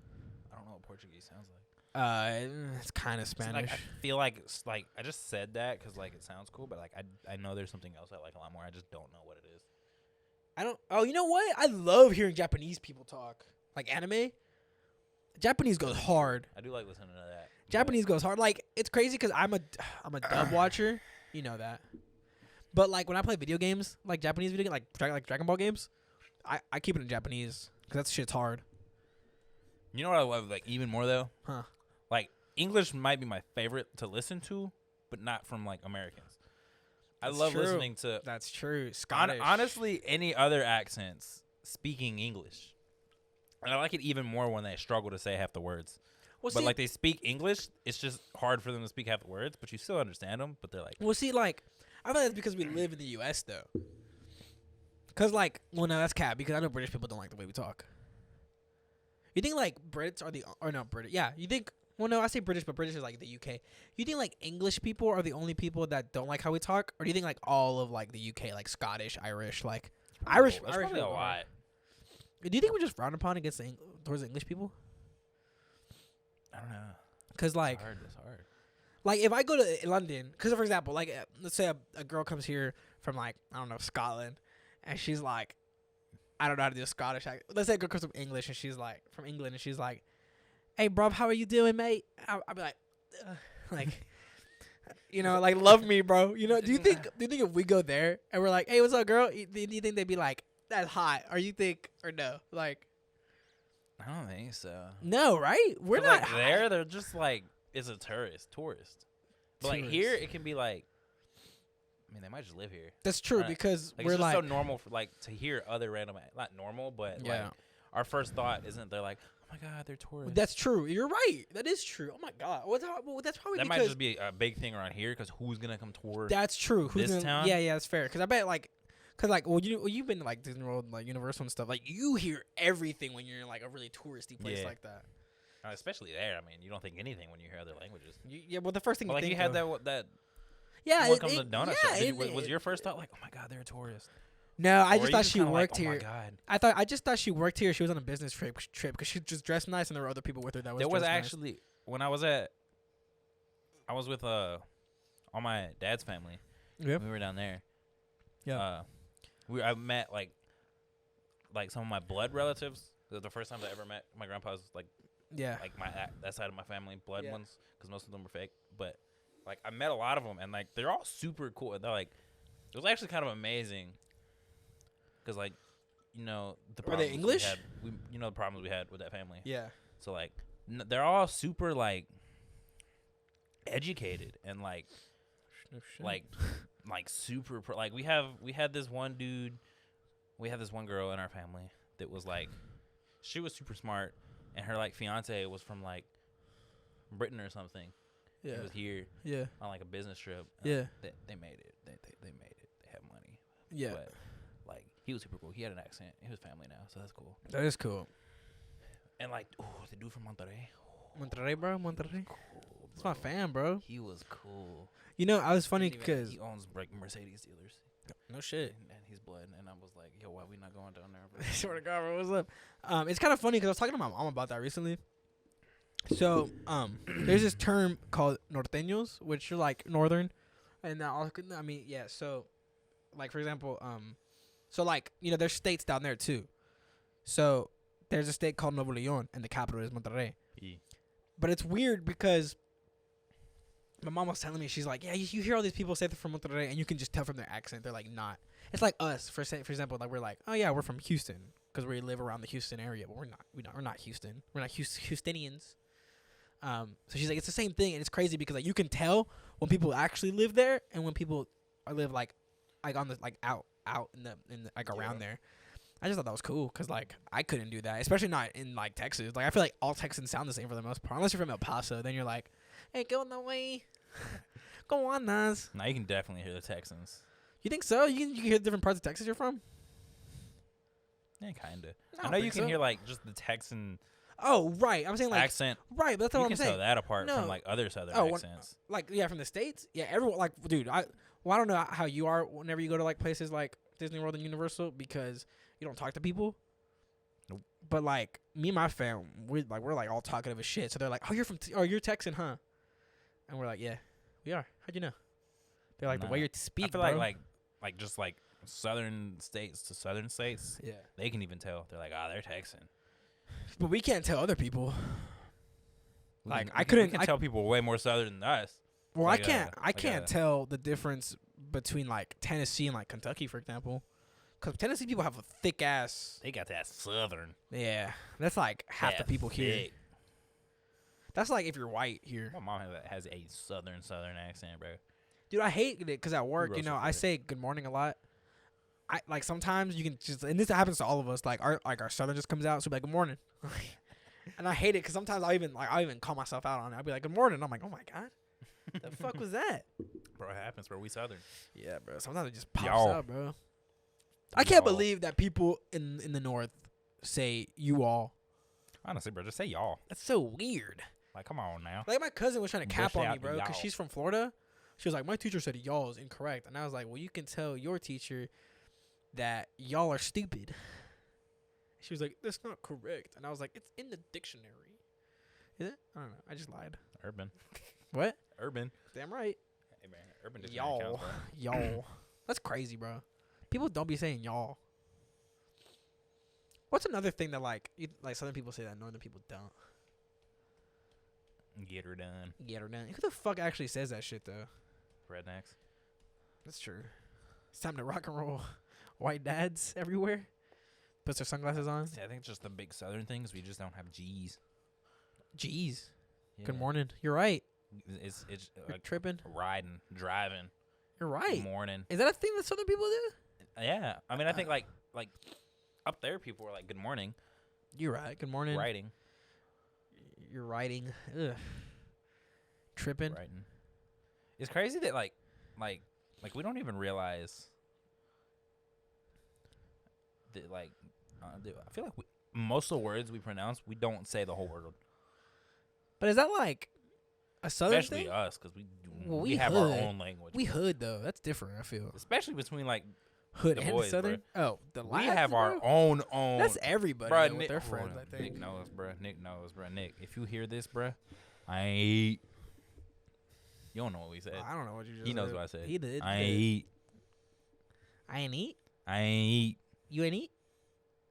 I don't know what Portuguese sounds like. It's kind of Spanish. I feel like it's like I just said that because like it sounds cool, but like I know there's something else I like a lot more. I just don't know what it is. I don't. Oh, you know what? I love hearing Japanese people talk like anime. Japanese goes hard. I do like listening to that. Japanese goes hard. Like it's crazy because I'm a dub watcher. You know that. But like when I play video games, like Japanese video games, like Dragon Ball games, I keep it in Japanese because that shit's hard. You know what I love like even more though? Huh? Like English might be my favorite to listen to, but not from like Americans. I love listening to. That's true. Scottish. Honestly, any other accents speaking English, and I like it even more when they struggle to say half the words. Well, but like they speak English, it's just hard for them to speak half the words, but you still understand them. But they're like, well, see, like I feel like that's because we live in the U.S. though. Cause like, well, no, that's cap because I know British people don't like the way we talk. You think like Brits are not British? Yeah, you think? Well, no, I say British, but British is like the UK. You think like English people are the only people that don't like how we talk, or do you think like all of like the UK, like Scottish, Irish, like Irish? That's Irish probably a lot. Do you think we're just frowned upon against towards the English people? I don't know. Cause like, It's hard. Like if I go to London, cause for example, like let's say a girl comes here from like I don't know Scotland, and she's like, I don't know how to do a Scottish accent. Let's say a girl comes from English and she's like from England and she's like, "Hey, bro, how are you doing, mate?" I'll be like, you know, like love me, bro. You know, do you think if we go there and we're like, "Hey, what's up, girl?" Do you think they'd be like, "That's hot," or you think, or no, like? I don't think so. No, right? We're not like there. They're just like it's a tourist. But like here, it can be like. I mean, they might just live here. That's true because like, we're it's just like so normal for like to hear other random. Not normal, but like our first thought isn't they're like, oh my god, they're tourists. That's true. You're right. That is true. Oh my god. Well, that's probably that might just be a big thing around here because who's gonna come tour? That's true. Who's this town? Yeah, that's fair. Because I bet well, you've been to like Disney World, like Universal and stuff. Like you hear everything when you're in like a really touristy place like that. Especially there. I mean, you don't think anything when you hear other languages. Well, the first thing you think you had that. Yeah, one comes to donut shop. Was your first thought like, oh my god, they're a tourist? No, I just thought she worked here. Oh my god. I just thought she worked here. She was on a business trip because she just dressed nice, and there were other people with her that was. There was actually nice. When I was with all my dad's family. Yep. We were down there. Yeah. I met like some of my blood relatives. It was the first time I ever met my grandpa's like that side of my family blood ones because most of them were fake. But like I met a lot of them and like they're all super cool. They're like it was actually kind of amazing because like you know the were they English? You know the problems we had with that family. Yeah. So like they're all super like educated and like super like we had this one dude, we had this one girl in our family that was like she was super smart and her like fiance was from like Britain or something. Yeah. He was here. Yeah. On like a business trip. Yeah. They made it. They made it. They had money. Yeah. But like he was super cool. He had an accent. He was family now, so that's cool. That is cool. And like the dude from Monterrey. Monterrey, bro. Monterrey. Cool, That's my fan, bro. He was cool. You know, I was funny because he owns like Mercedes dealers. No shit. And he's blood, and I was like, "Yo, why we not going down there?" Bro? I swear to God, bro, what's up? It's kind of funny because I was talking to my mom about that recently. So, there's this term called norteños, which are like northern, and I mean, yeah. So, like for example, so like you know, there's states down there too. So there's a state called Nuevo León, and the capital is Monterrey. Yeah. But it's weird because My mom was telling me, she's like, yeah, you hear all these people say they're from Monterrey, and you can just tell from their accent they're like not. It's like us, for example, like we're like, oh yeah, we're from Houston because we live around the Houston area, but we're not Houston. We're not Houstonians. So she's like, it's the same thing, and it's crazy because like you can tell when people actually live there and when people live like on the like out in the like around there. I just thought that was cool because like I couldn't do that, especially not in like Texas. Like I feel like all Texans sound the same for the most part, unless you're from El Paso. Then you're like, hey, go on the way, go on, Nas. Now you can definitely hear the Texans. You think so? You can hear different parts of Texas you're from. Yeah, kinda. I I know you can hear like just the Texan. Oh right, I'm saying like accent. Right, but that's what You I'm can saying. tell that apart No. from like other Southern Oh, accents. Like yeah, from the States. Yeah, everyone like dude. I don't know how you are whenever you go to like places like Disney World and Universal because you don't talk to people. Nope. But like me and my fam, we're like all talkative as shit. So they're like, "Oh, you're Texan, huh?" And we're like, "Yeah, we are." How'd you know? They're like the way you speak. I feel bro. like just like Southern states to Southern states. Yeah, They can even tell. They're like, they're Texan. but we can't tell other people. Like, I We couldn't- can I- tell people way more Southern than us. Well, Like I can't tell the difference between like Tennessee and like Kentucky, for example. Because Tennessee people have a thick ass. They got that Southern. Yeah, that's like half the people here. thick. That's like if you're white here. My mom has a Southern accent, bro. Dude, I hate it because at work, roasted for I it. say good morning a lot. I like sometimes you can just, and this happens to all of us. Like our Southern just comes out, so be like good morning, and I hate it because sometimes I even call myself out on it. I'll be like good morning. I'm like, oh my god, the fuck was that? Bro, it happens, bro. We Southern. Yeah, bro. Sometimes it just pops Y'all. out, bro. I can't Y'all. believe that people in the North say you all. Honestly, bro, just say y'all. That's so weird. Like, come on now. Like my cousin was trying to cap Dish on me, out bro, because y'all. she's from Florida. She was like, my teacher said y'all is incorrect, and I was like, well, you can tell your teacher that y'all are stupid. She was like, that's not correct, and I was like, it's in the dictionary. Is it? I don't know. I just lied. Urban. What? Urban. Damn right. Hey, man. Urban dictionary Y'all. counts, bro. Y'all. That's crazy, bro. People don't be saying y'all. What's another thing that like Southern people say that Northern people don't? Get her done. Get her done. Who the fuck actually says that shit though? Rednecks. That's true. It's time to rock and roll. White dads everywhere. Puts their sunglasses on. See, I think it's just the big Southern things. We just don't have G's. Jeez. Yeah. Good morning. You're right. It's You're like tripping. riding, driving. You're right. Good morning. Is that a thing that Southern people do? Yeah. I mean, I think like up there, people are like, good morning. You're right. Good morning. Writing. You're writing. Ugh. Tripping. Writing. It's crazy that like we don't even realize that dude, I feel like most of the words we pronounce, we don't say the whole word. But is that like a Southern Especially thing? us, because Well, we we have our hood. own language. We hood though. That's different. I feel Especially between like hood the and boys, Southern. Oh, the we lads, have our bro? own. That's everybody Bruh, though, with Nick, their hold friends. on. I think. Nick knows, bro. Nick knows, bro. Nick, if you hear this, bro, I ain't. You don't know what we said. I don't know what you just. He knows said. what I said. He did. I he ain't did. eat. I ain't eat. I ain't eat. You ain't eat.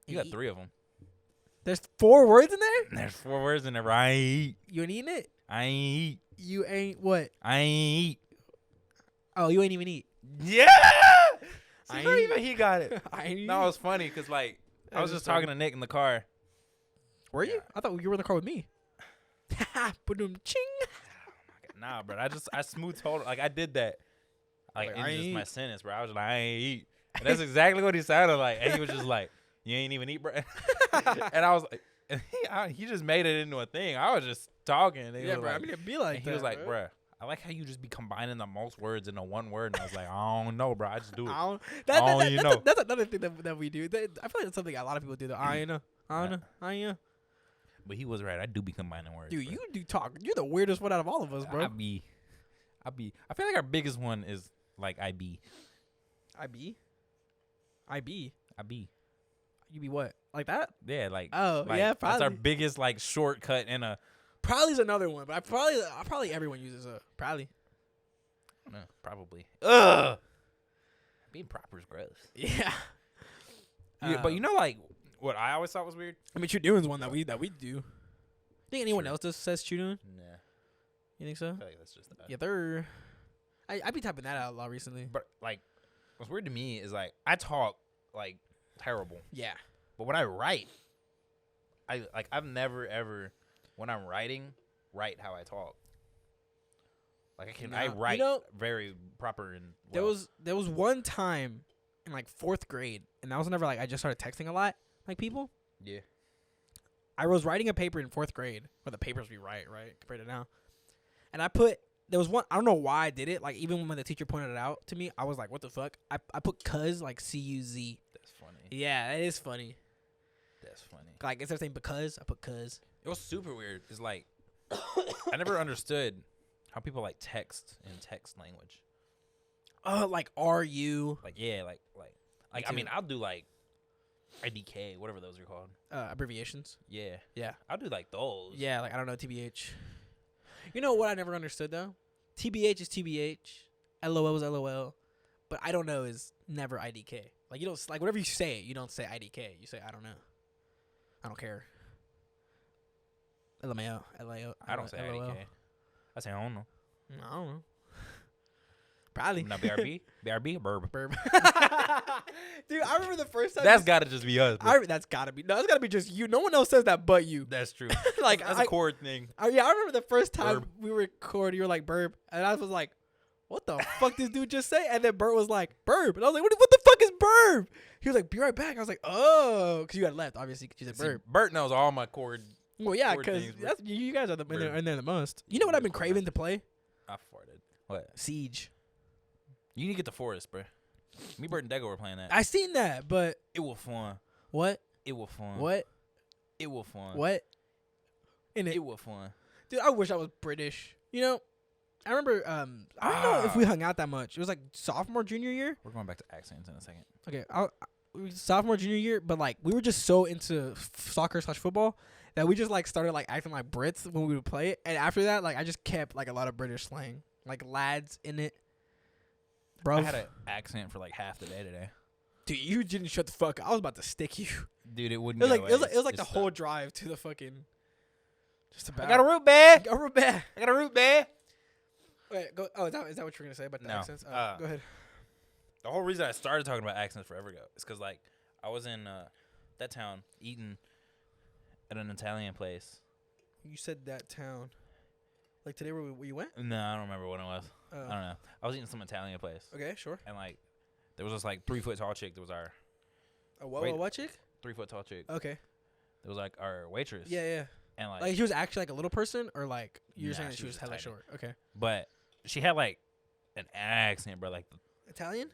You got eat. 3 of them. There's 4 words in there. There's 4 words in there. Bro. I ain't eat. You ain't eating it. I ain't eat. You ain't what? I ain't eat. Oh, you ain't even eat. Yeah. I See, bro, ain't- even he got it. I ain't eat. No, it was funny because like I was just talking to Nick in the car. Were you? Yeah. I thought you were in the car with me. Ba-dum, ching. Nah, bro. I smooth told like I did that. Like Like, it I was just ain't my eat. sentence, bro. I was like, I ain't eat. And that's exactly what he sounded like. And he was just like, you ain't even eat, bro. And I was like, and he just made it into a thing. I was just talking. And he Yeah, was bro. like, I mean, it'd be like and that. he was like, bro. bruh, I like how you just be combining the most words into one word. And I was like, I don't know, bro. I just do it. I don't, know. that's another thing that we do. I feel like that's something a lot of people do. I ain't know. I don't know. I ain't know. But he was right. I do be combining words. Dude, bro. you do talk. You're the weirdest one out of all of us, bro. I feel like our biggest one is like IB. IB. You be what? Like that? Yeah, like Oh, like, yeah, that's our probably. biggest like shortcut in a Probably's another one, but probably everyone uses a probably. probably. Ugh. Being proper is gross. Yeah. Yeah, but you know, like what I always thought was weird. I mean, Chu Doin's one that we do. Think anyone Sure. else says Chu Doin? Nah. You think so? I feel like that's just that. Yeah, they're. I be typing that out a lot recently. But like, what's weird to me is like I talk like terrible, Yeah. but when I write, I've never ever when I'm writing write how I talk. Like I write very proper and well. There was one time in like 4th grade, and that was whenever like I just started texting a lot, like people. Yeah. I was writing a paper in 4th grade, or the papers we write, right, compared to now. And there was one, I don't know why I did it. Like, even when the teacher pointed it out to me, I was like, what the fuck? I put cuz, like, C-U-Z. That's funny. Yeah, it is funny. That's funny. Like, instead of saying because, I put cuz. It was super weird. It's like, I never understood how people, like, text in text language. Like, R-U. Like, yeah, like, I mean, I'll do, like, IDK, whatever those are called. Abbreviations. Yeah. Yeah. I'll do, like, those. Yeah, like, I don't know, TBH. You know what I never understood, though? TBH is TBH. LOL is LOL. But I don't know is never IDK. Like, you don't, like, whatever you say, you don't say IDK. You say, I don't know. I don't care. LMAO. LAO. I don't say IDK. I say, I don't know. I don't know. Probably. Now, BRB? BRB or Burb? Burb. Dude, I remember the first time. That's got to just be us, bro. That's got to be. No, that's got to be just you. No one else says that but you. That's true. Like, that's a chord thing. Yeah, I remember the first time Burb. we recorded, you were like, burb. And I was like, what the fuck this dude just say? And then Bert was like, burb. And I was like, what the fuck is burb? He was like, be right back. I was like, oh. Because you had left, obviously, because you said burb. Bert knows all my chord. Well, yeah, chord because things, you guys are in there the most. You know what I've been craving to play? I farted. What? Siege. You need to get the Forest, bro. Me, Bert, and Dego were playing that. I seen that, but It was fun. what? It was fun. What? It was fun. What? It was fun. Dude, I wish I was British. You know, I remember. I don't know if we hung out that much. It was like sophomore, junior year. We're going back to accents in a second. Okay, sophomore, junior year, but like we were just so into soccer/football that we just like started like acting like Brits when we would play it, and after that, like I just kept like a lot of British slang, like lads in it. Bro, I had an accent for like half the day today. Dude, you didn't shut the fuck up. I was about to stick you. Dude, it wouldn't. It was get like away. it was like the whole drive to the fucking. Just about. I got a root beer. A root beer. I got a root beer. Wait, go. Oh, is that what you're gonna say about the No. accents? Go ahead. The whole reason I started talking about accents forever ago is because like I was in that town eating at an Italian place. You said that town. Like today, where you went? No, I don't remember what it was. I don't know. I was eating some Italian place. Okay, sure. And like, there was this like 3 foot tall chick that was our. What chick? 3 foot tall chick. Okay. That was like our waitress. Yeah. And like she was actually like a little person, or like you're Nah, saying that she she was was hella tiny. short. Okay. But she had like an accent, bro. Like Italian?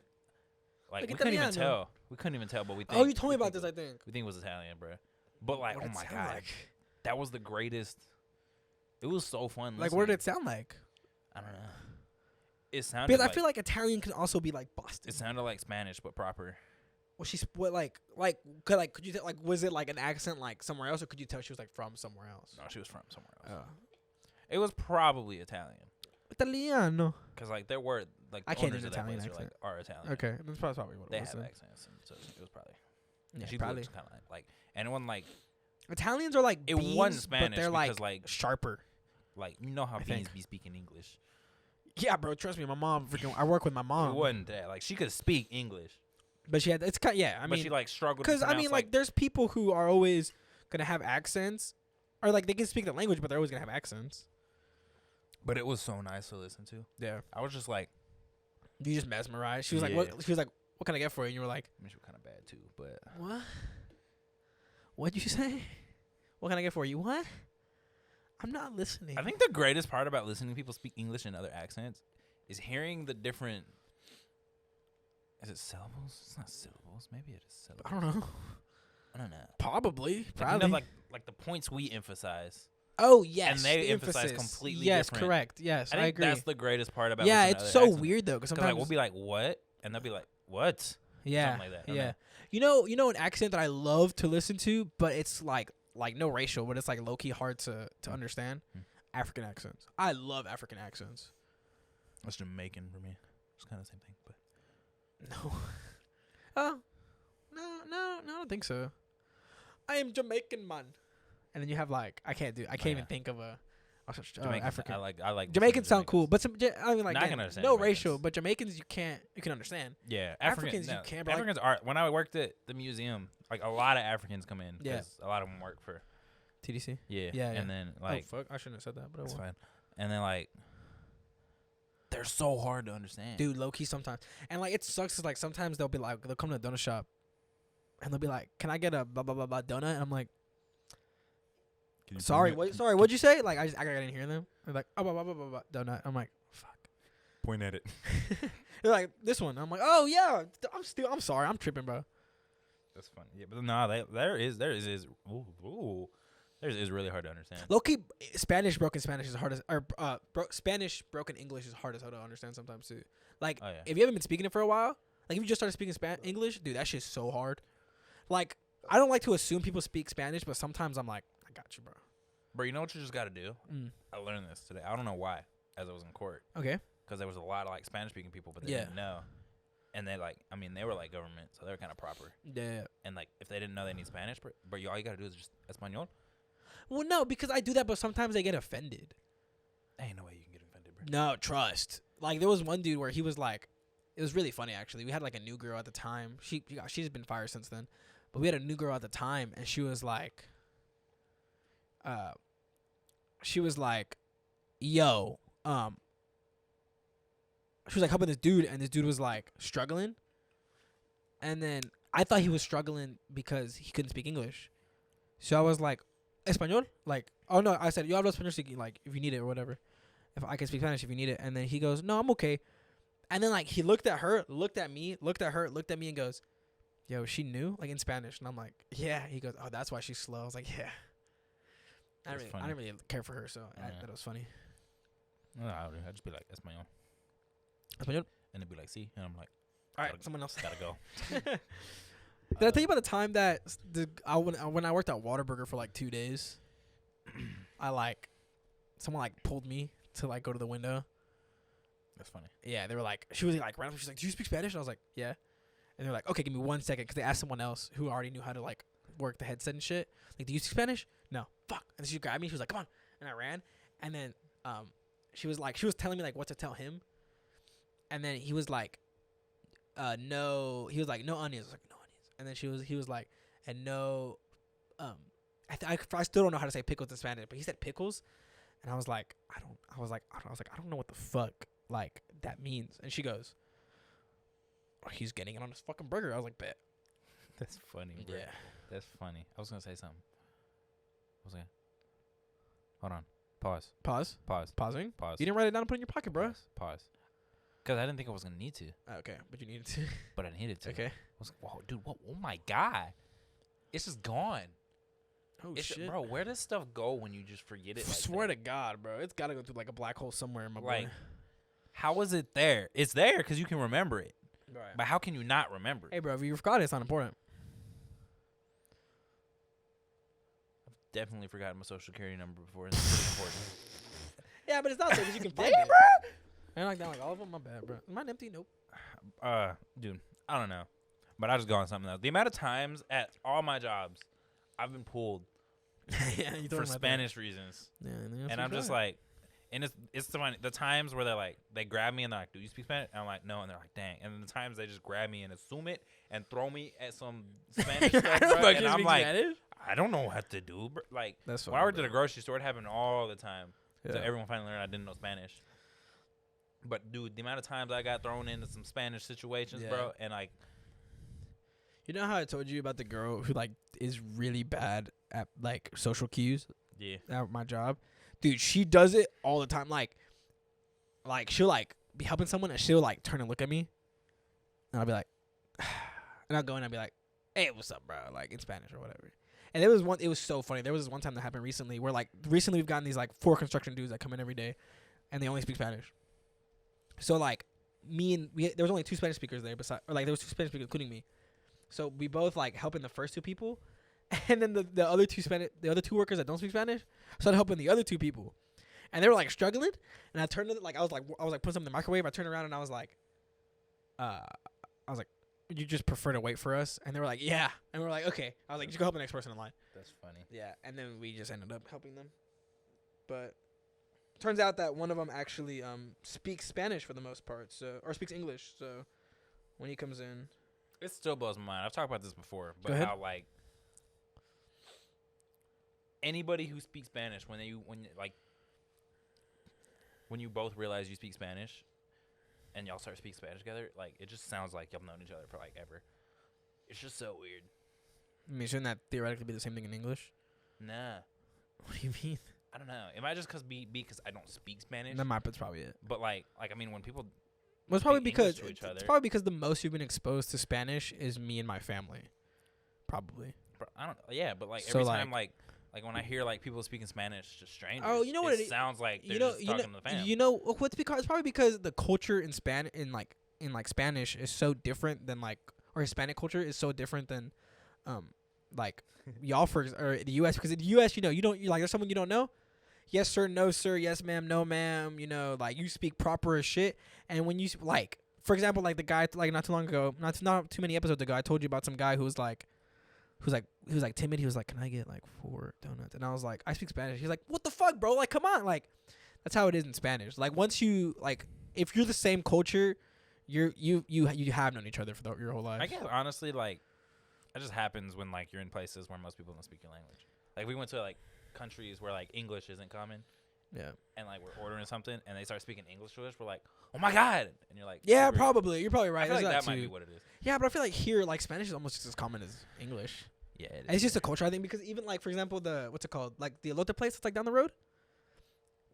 Like Like we couldn't even Italiano. tell. We couldn't even tell, but we. Think, Oh, you told me we about think this. it I was- think. We think it was Italian, bro. But like, What oh did it my sound god, like? that was the greatest. It was so fun. Like, what did it sound like? I don't know. It sounded. Because like, I feel like Italian can also be like Boston. it sounded like Spanish, but proper. Well, could you tell, like, was it like an accent like somewhere else, or could you tell she was like from somewhere else? No, she was from somewhere else. Oh. It was probably Italian, Italiano. cause like there were like the I can't owners do of an that Italian place were, accent. are Italian. Okay, that's probably what They it was. have then. accents, and so it was probably. Yeah, She probably. looked kind of like, and it wasn't like Italians are like it beans, wasn't Spanish but they're because like sharper. like you know how I beans think. be speaking English. Yeah, bro. Trust me, my mom. I work with my It mom, wasn't that like she could speak English, but she had. It's kind. Yeah, I but mean, she like struggled. to because I mean, pronounce, like, there's people who are always gonna have accents, or like they can speak the language, but they're always gonna have accents. But it was so nice to listen to. Yeah, I was just like, you just mesmerized. She was like, Yeah. "What?" She was like, "What can I get for you?" And you were like, I mean, she was kind of bad too, but "What? What'd you say? What can I get for you? What? I'm not listening." I think the greatest part about listening to people speak English in other accents is hearing the different. Is it syllables? It's not syllables. Maybe it is syllables. I don't know. I don't know. Probably. Like, you Probably. know, like the points we emphasize. Oh yes, and they the emphasize emphasis. completely yes, different. correct. Yes, I I, think agree. that's the greatest part about. Yeah, listening to it's other so accents. weird though, because 'Cause, sometimes like we'll be like, what? And they'll be like, what? yeah, Something like that. I don't yeah. know. You know an accent that I love to listen to, but it's like no racial, but it's like low key hard to understand. Hmm. African accents. I love African accents. That's Jamaican for me. It's kind of the same thing, but No. Oh, no, I don't think so. I am Jamaican man. And then you have like I can't even think of a Jamaicans, African. I like Jamaicans sound cool, Jamaicans. but I mean, like, Nah, I again, can understand no Jamaicans. racial, but Jamaicans you can understand. Yeah, Africans, you no, can't, but, like- Africans are. When I worked at the museum, like a lot of Africans come in. Yeah. 'Cause a lot of them work for. TDC. Yeah. Yeah, And then Oh like fuck, I shouldn't have said that, but it's I will. fine. And then like they're so hard to understand. Dude, low key sometimes, and like it sucks. Is like sometimes they'll be like they'll come to a donut shop, and they'll be like, "Can I get a blah blah blah blah donut?" And I'm like, Can you "Sorry, point sorry, what'd you say?" Like I didn't hear them. They're like, "Oh blah blah blah blah, blah donut." I'm like, "Fuck." Point at it. They're like, "This one." I'm like, "Oh yeah, I'm sorry, I'm tripping, bro." That's funny. Yeah, but no, there is really hard to understand. Low key, Spanish broken Spanish is hard as, or Spanish broken English is hard as hell to understand sometimes too. Like, Oh, yeah. if you haven't been speaking it for a while, like if you just started speaking English, dude, that shit's so hard. Like, I don't like to assume people speak Spanish, but sometimes I'm like, I got you, bro. Bro, you know what you just got to do? Mm. I learned this today. I don't know why, as I was in court, Okay. because there was a lot of like Spanish speaking people, but they Yeah. didn't know. And they like, I mean, they were like government, so they were kind of proper. Yeah. And like, if they didn't know they need Spanish, bro, all you gotta do is just Espanol. Well, no, because I do that, but sometimes they get offended. Ain't no way you can get offended, bro. No, trust. Like, there was one dude where he was like, it was really funny, actually. We had, like, a new girl at the time. She's been fired since then. But we had a new girl at the time, and she was like, yo, she was, like, helping this dude, and this dude was, like, struggling. And then I thought he was struggling because he couldn't speak English. So I was like, Espanol? Like, oh, no, I said, yo hablo español, like, if you need it or whatever. If I can speak Spanish if you need it. And then he goes, no, I'm okay. And then, like, he looked at her, looked at me, looked at her, looked at me and goes, yo, she knew? Like, in Spanish. And I'm like, yeah. He goes, oh, that's why she's slow. I was like, yeah. I didn't really care for her, so I thought it was funny. No, I'd just be like Espanol. Espanol? And they'd be like, see? And I'm like, All right, someone else. gotta go. Did I tell you about the time that when I worked at Whataburger for like 2 days, someone like pulled me to like go to the window. That's funny. Yeah, they were like, she was like, randomly, she's like, do you speak Spanish? And I was like, yeah. And they're like, okay, give me 1 second, because they asked someone else who already knew how to like work the headset and shit. Like, do you speak Spanish? No. Fuck. And she grabbed me. She was like, come on. And I ran. And then she was telling me like what to tell him. And then he was like, no. He was like, no onions. I was like, no onions. And then he was like, and no, I still don't know how to say pickles in Spanish, but he said pickles, and I was like, I don't know what the fuck like that means. And she goes, oh, he's getting it on his fucking burger. I was like, bet. That's funny, bro. Yeah. That's funny. I was gonna say something. What was I? Hold on. Pause. Pausing. Pause. You didn't write it down and put it in your pocket, bro. Pause. Because I didn't think I was gonna need to, Okay, but you needed to. but I needed to. Okay. I was like, whoa, dude, what? Oh my god, it's just gone. Oh It's shit, bro, where does stuff go when you just forget it? Like swear that? to God, bro, it's gotta go through like a black hole somewhere in my Like, brain. how is it there? It's there because you can remember it, Right. but how can you not remember it? Hey, bro, if you forgot it, it's not important. Definitely forgotten my social security number before. It's pretty important. Yeah, but it's not there because you can find Damn, it. bro. And like that, like all of them. My bad, bro. Am I empty? Nope. Dude, I don't know, but I just go on something else. The amount of times at all my jobs, I've been pulled Yeah, you for Spanish reasons, and I'm just like, and it's the times where they grab me and they're like, "Do you speak Spanish?" And I'm like, "No," and they're like, "Dang!" And then the times they just grab me and assume it and throw me at some Spanish stuff, bro, and I'm like, Spanish? I don't know what to do, bro. Like, That's when I worked at a grocery store, it happened all the time. Yeah. So everyone finally learned I didn't know Spanish. But dude, the amount of times I got thrown into some Spanish situations, bro, and like, You know how I told you about the girl who like is really bad at like social cues yeah, at my job? Dude, she does it all the time. Like she'll like be helping someone and she'll like turn and look at me, and I'll be like, and I'll go and I'll be like, hey, what's up, bro? Like in Spanish or whatever. And it was so funny. There was this one time that happened recently where like recently we've gotten these like 4 construction dudes that come in every day, and they only speak Spanish. So like there was only 2 Spanish speakers there there was 2 Spanish speakers including me. So we both like helping the first 2 people, and then the other 2 workers that don't speak Spanish started helping the other 2 people, and they were like struggling. And I turned to I was like putting something in the microwave. I turned around and I was like, would you just prefer to wait for us? And they were like, yeah. And we were like, okay. I was like, just go help the next person in line. that's funny. Yeah, and then we just ended up helping them. But turns out that one of them actually speaks Spanish for the most part, so or speaks English. So when he comes in, It still blows my mind. I've talked about this before, Go but ahead. how like anybody who speaks Spanish when you both realize you speak Spanish and y'all start speaking Spanish together, like it just sounds like y'all known each other for like ever. It's just so weird. I mean, shouldn't that theoretically be the same thing in English? Nah, What do you mean? I don't know. It might just because I don't speak Spanish. That's probably it. But like I mean, when people Well, it's probably speak because English to each it's other. probably because the most you've been exposed to Spanish is me and my family, probably. I don't. Yeah, but like So, every time like when I hear like people speaking Spanish, just strangers. Oh, you know what it it is? sounds like they're You know, just talking to the fam. you know what's because it's probably because the culture in Spanish is so different than like or Hispanic culture is so different than, like y'all or the U.S. because in the U.S. you don't like there's someone you don't know. Yes sir, no sir, yes ma'am, no ma'am. You know, like you speak proper as shit. And when you like, for example, like the guy like not too long ago, not too many episodes ago, I told you about some guy who was like timid. He was like, "Can I get like 4 donuts?" And I was like, "I speak Spanish." He's like, "What the fuck, bro? Like, come on!" Like, that's how it is in Spanish. Like, once you like, if you're the same culture, you have known each other for your whole life. I guess honestly, like, it just happens when like you're in places where most people don't speak your language. Like we went to like countries where like English isn't common, Yeah. and like we're ordering something and they start speaking English to us. We're like, "Oh my god!" And you're like, Yeah, super- probably. You're probably right. I feel like There's that might too. be what it is. Yeah, but I feel like here, like Spanish is almost just as common as English. Yeah, it And is. it's just a culture, I think, because even like for example, the what's it called, like the elote place that's like down the road.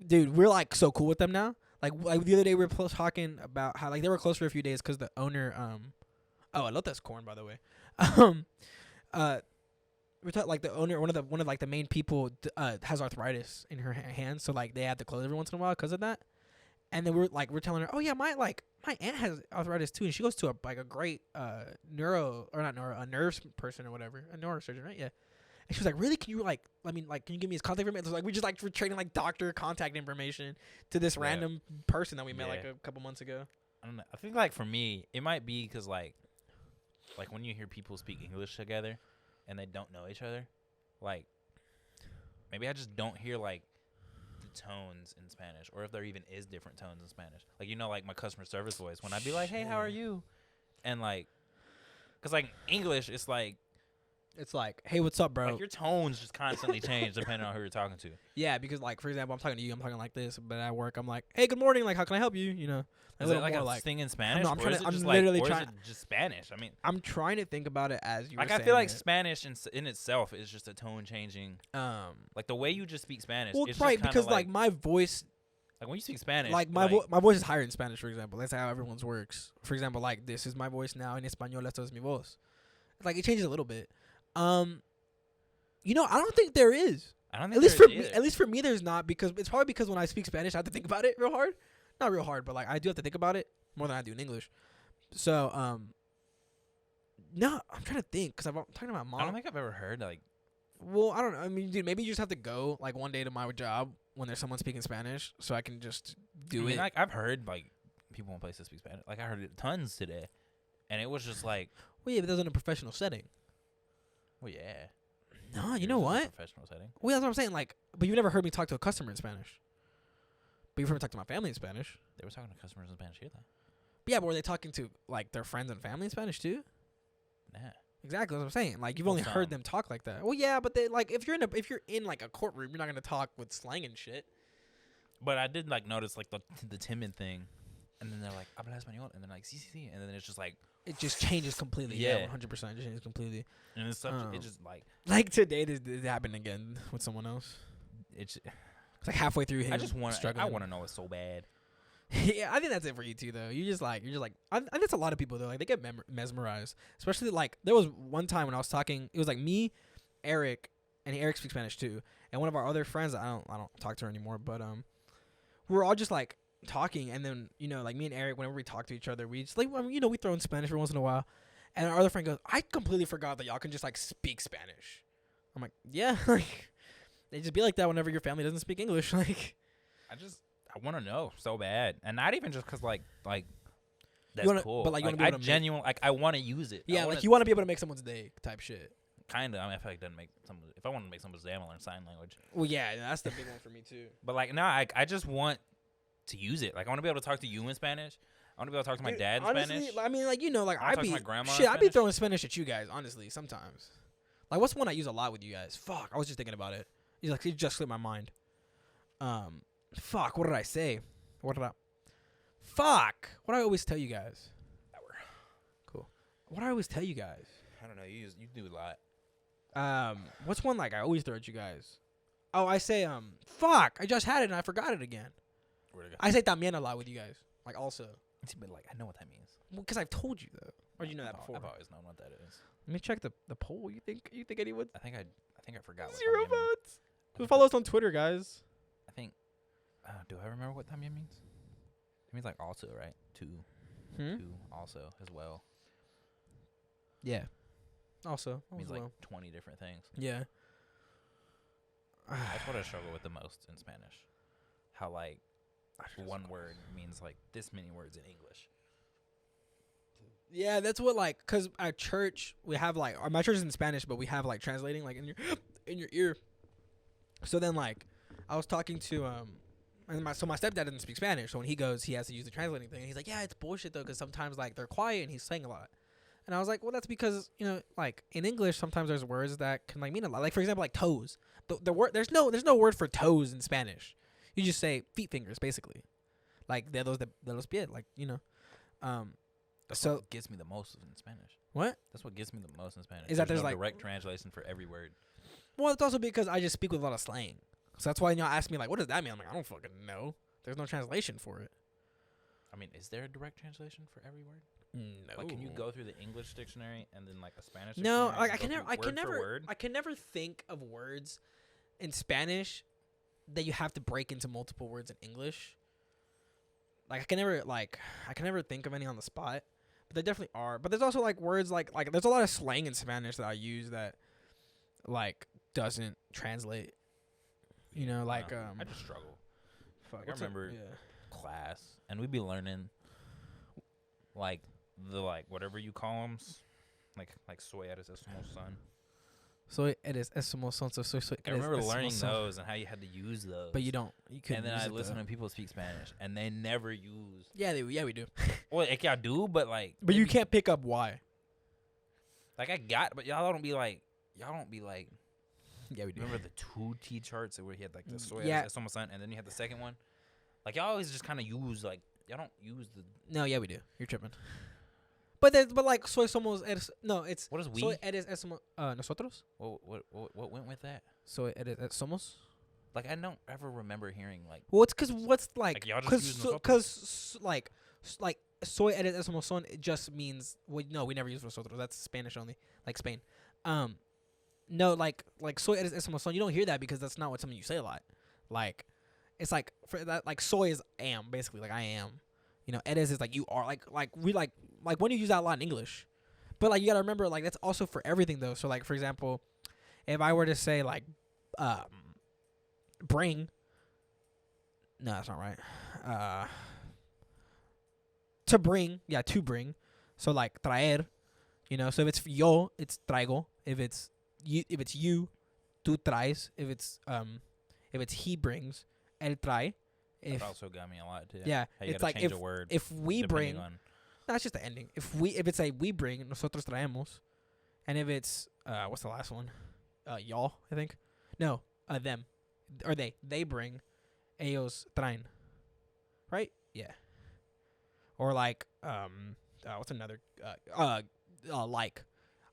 Dude, we're like so cool with them now. Like the other day we were talking about how like they were closed for a few days because the owner oh elote's corn by the way we're talking like the owner one of like the main people has arthritis in her hands, so like they have to close every once in a while because of that. And then we're telling her, oh yeah, my aunt has arthritis too, and she goes to a great nerves person or whatever, a neurosurgeon, right? Yeah. And she was like, really? Can you can you give me his contact information? So like we just like we're trading like doctor contact information to this random person that we met like a couple months ago. I don't know. I think like for me, it might be because like when you hear people speak English together and they don't know each other, like maybe I just don't hear like the tones in Spanish, or if there even is different tones in Spanish. Like like my customer service voice when I'd be like, "Hey, how are you?" And like, cause like English, it's like, hey, what's up, bro? like your tones just constantly change depending on who you're talking to. Yeah, because like for example, I'm talking to you, I'm talking like this, but at work I'm like, hey, good morning, like how can I help you? You know, Is it like a thing in Spanish? I'm or is trying to- it I'm just literally like, or trying- is it just Spanish? I mean, I'm trying to think about it as you. like were I feel saying like it. Spanish in itself is just a tone changing. Like the way you just speak Spanish. Well, it's right, just kinda because like my voice, like when you speak Spanish, like my voice is higher in Spanish, for example. That's how everyone's works. For example, like this is my voice now in español. Esto es mi voz. Like it changes a little bit. I don't think there is. I don't At think least there for is me, either. at least for me, there's not, because it's probably because when I speak Spanish, I have to think about it real hard. Not real hard, but like I do have to think about it more than I do in English. So, no, I'm trying to think because I'm talking to my mom. I don't think I've ever heard like. Well, I don't know. I mean, dude, maybe you just have to go like one day to my job when there's someone speaking Spanish, so I can just do it. Like I've heard like people in places speak Spanish. Like I heard it tons today, and it was just like, Well, yeah, but that's in a professional setting. well, yeah. No, you Yours know is a what? Professional setting. Well, that's what I'm saying. Like, but you've never heard me talk to a customer in Spanish. But you've heard me talk to my family in Spanish. They were talking to customers in Spanish here, though. But yeah, but were they talking to like their friends and family in Spanish too? Nah. Exactly what I'm saying. Like you've Well, only heard some. them talk like that. Well, yeah, but they like if you're in like a courtroom, you're not gonna talk with slang and shit. But I did like notice like the timid thing, and then they're like habla español, and then like sí, and then it's just like It just changes completely. Yeah. 100%. It just changes completely. and it's stuff. Um, It just Like today, this happened again with someone else. it's. It's like halfway through him. I just want. struggling. I want to know it so bad. Yeah, I think that's it for you too, though. You're just like. I think it's a lot of people though. Like they get mesmerized, especially like there was one time when I was talking. It was like me, Eric, and Eric speaks Spanish too, and one of our other friends. I don't talk to her anymore, but we were all just like talking, and then like me and Eric, whenever we talk to each other, we just like we throw in Spanish every once in a while, and our other friend goes, "I completely forgot that y'all can just like speak Spanish." I'm like, yeah, like they just be like that whenever your family doesn't speak English, like. I want to know so bad, and not even just because like that's wanna- cool. but, like, you like, wanna be able to I genuinely like I want to use it. Yeah, I like wanna- you want to be able to make someone's day type shit. kind of. I mean, I feel like it doesn't make some. If I want to make someone's day, I'm gonna learn sign language. Well, yeah, that's the big one for me too. But like, no, I just want to use it. Like, I want to be able to talk to you in Spanish. I want to be able to talk to my dad in honestly, Spanish. I mean, like, you know, like I I talk be to my grandma in shit. I be Spanish. throwing Spanish at you guys. Honestly, sometimes. Like, what's one I use a lot with you guys? Fuck, I was just thinking about it. It just slipped my mind. Fuck, what did I say? Fuck, what do I always tell you guys? Cool. What do I always tell you guys? I don't know. You do a lot. What's one like I always throw at you guys? Oh, I say fuck, I just had it and I forgot it again. Where'd it go? I say también a lot with you guys. Like also. But like, I know what that means. Well, because I've told you though. Or did you know that before? I've always known what that is. Let me check the poll. You think anyone? I think I forgot. What Zero también means. votes. Who follow us on Twitter, guys? I think. Do I remember what también means? It means like also, right? Two also as well. Yeah. Also. It means like 20 different things. Yeah. That's what I struggle with the most in Spanish. How like one word means like this many words in English. Yeah, that's what like, cause at church we have like, my church is in Spanish, but we have like translating like in your ear. So then like, I was talking to and my stepdad doesn't speak Spanish, so when he goes, he has to use the translating thing. And he's like, yeah, it's bullshit though, cause sometimes like they're quiet and he's saying a lot. And I was like, well, that's because, you know, like in English, sometimes there's words that can like mean a lot. Like for example, like toes. The word there's no word for toes in Spanish. You just say feet fingers basically, like dedos de los pies, like you know. That's So what gets me the most in Spanish. what? That's what gets me the most in Spanish. Is that there's there's no like direct translation for every word. Well, it's also because I just speak with a lot of slang, so that's why y'all ask me like, what does that mean? I'm like, I don't fucking know. There's no translation for it. I mean, is there a direct translation for every word? No. Like, can you go through the English dictionary and then like a Spanish? No, dictionary like and go through word. I can never think of words in Spanish that you have to break into multiple words in English. Like I can never think of any on the spot, but there definitely are. But there's also like words like there's a lot of slang in Spanish that I use that like doesn't translate. You know, like I just struggle. Fuck, I remember class, and we'd be learning like the whatever you call them, like soy eres somos son. Soy eres somos son. So soy. I remember learning those and how you had to use those. But you don't. You couldn't. And then use I it, listen though. to people speak Spanish, and they never use. Yeah, we do. Well, like y'all do, but like. But you can't pick up why. Like I got, but y'all don't be like. Yeah, we do. Remember the 2 T charts where he had like the soy Yeah. eres somos son, and then you had the second one. Like y'all always just kind of use like y'all don't use the. No, yeah, we do. You're tripping. But like soy somos eres. No, it's. What is we? Soy eres somos nosotros. What went with that? Soy eres somos. Like I don't ever remember hearing like. Well, it's because what's like y'all just use nosotros? because like soy eres somos son. It just means no, we never use nosotros. That's Spanish only, like Spain. No, like soy eres somos son. You don't hear that because that's not what something you say a lot. Like, it's like for that like soy is am basically like I am. You know, eres is like you are like we like when you use that a lot in English. But like you gotta remember like that's also for everything though. So like for example, if I were to say like bring. No, that's not right. To bring, yeah, to bring. So like traer, you know. So if it's yo, it's traigo. If it's you, tú traes. If it's he brings, él trae. That also got me a lot too. Yeah, how you it's gotta like change a word if we depending bring. on- That's just the ending. If it's a we bring, nosotros traemos, and if it's what's the last one? Y'all, I think. No, them, or they bring, ellos traen. Right? Yeah. Or like what's another like,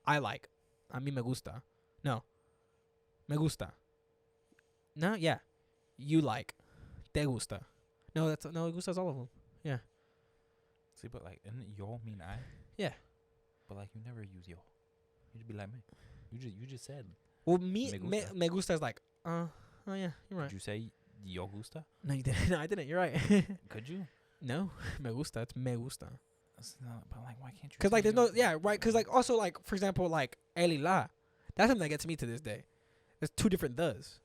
I like, a mí me gusta. No, me gusta. No, yeah, you like, te gusta. No, gusta's all of them. Yeah. See, but like, isn't yo mean I? Yeah. But like, you never use yo. You just be like me. You just said. Well, Me gusta. me gusta is like, oh yeah, you're right. Did you say yo gusta? No, you didn't. No, I didn't. You're right. Could you? No, me gusta. It's me gusta. That's not, but like, why can't you? Because say like, there's yo? no, yeah, right. Because like, also like, for example, like el y la. That's something that gets me to this day. There's 2 different thes.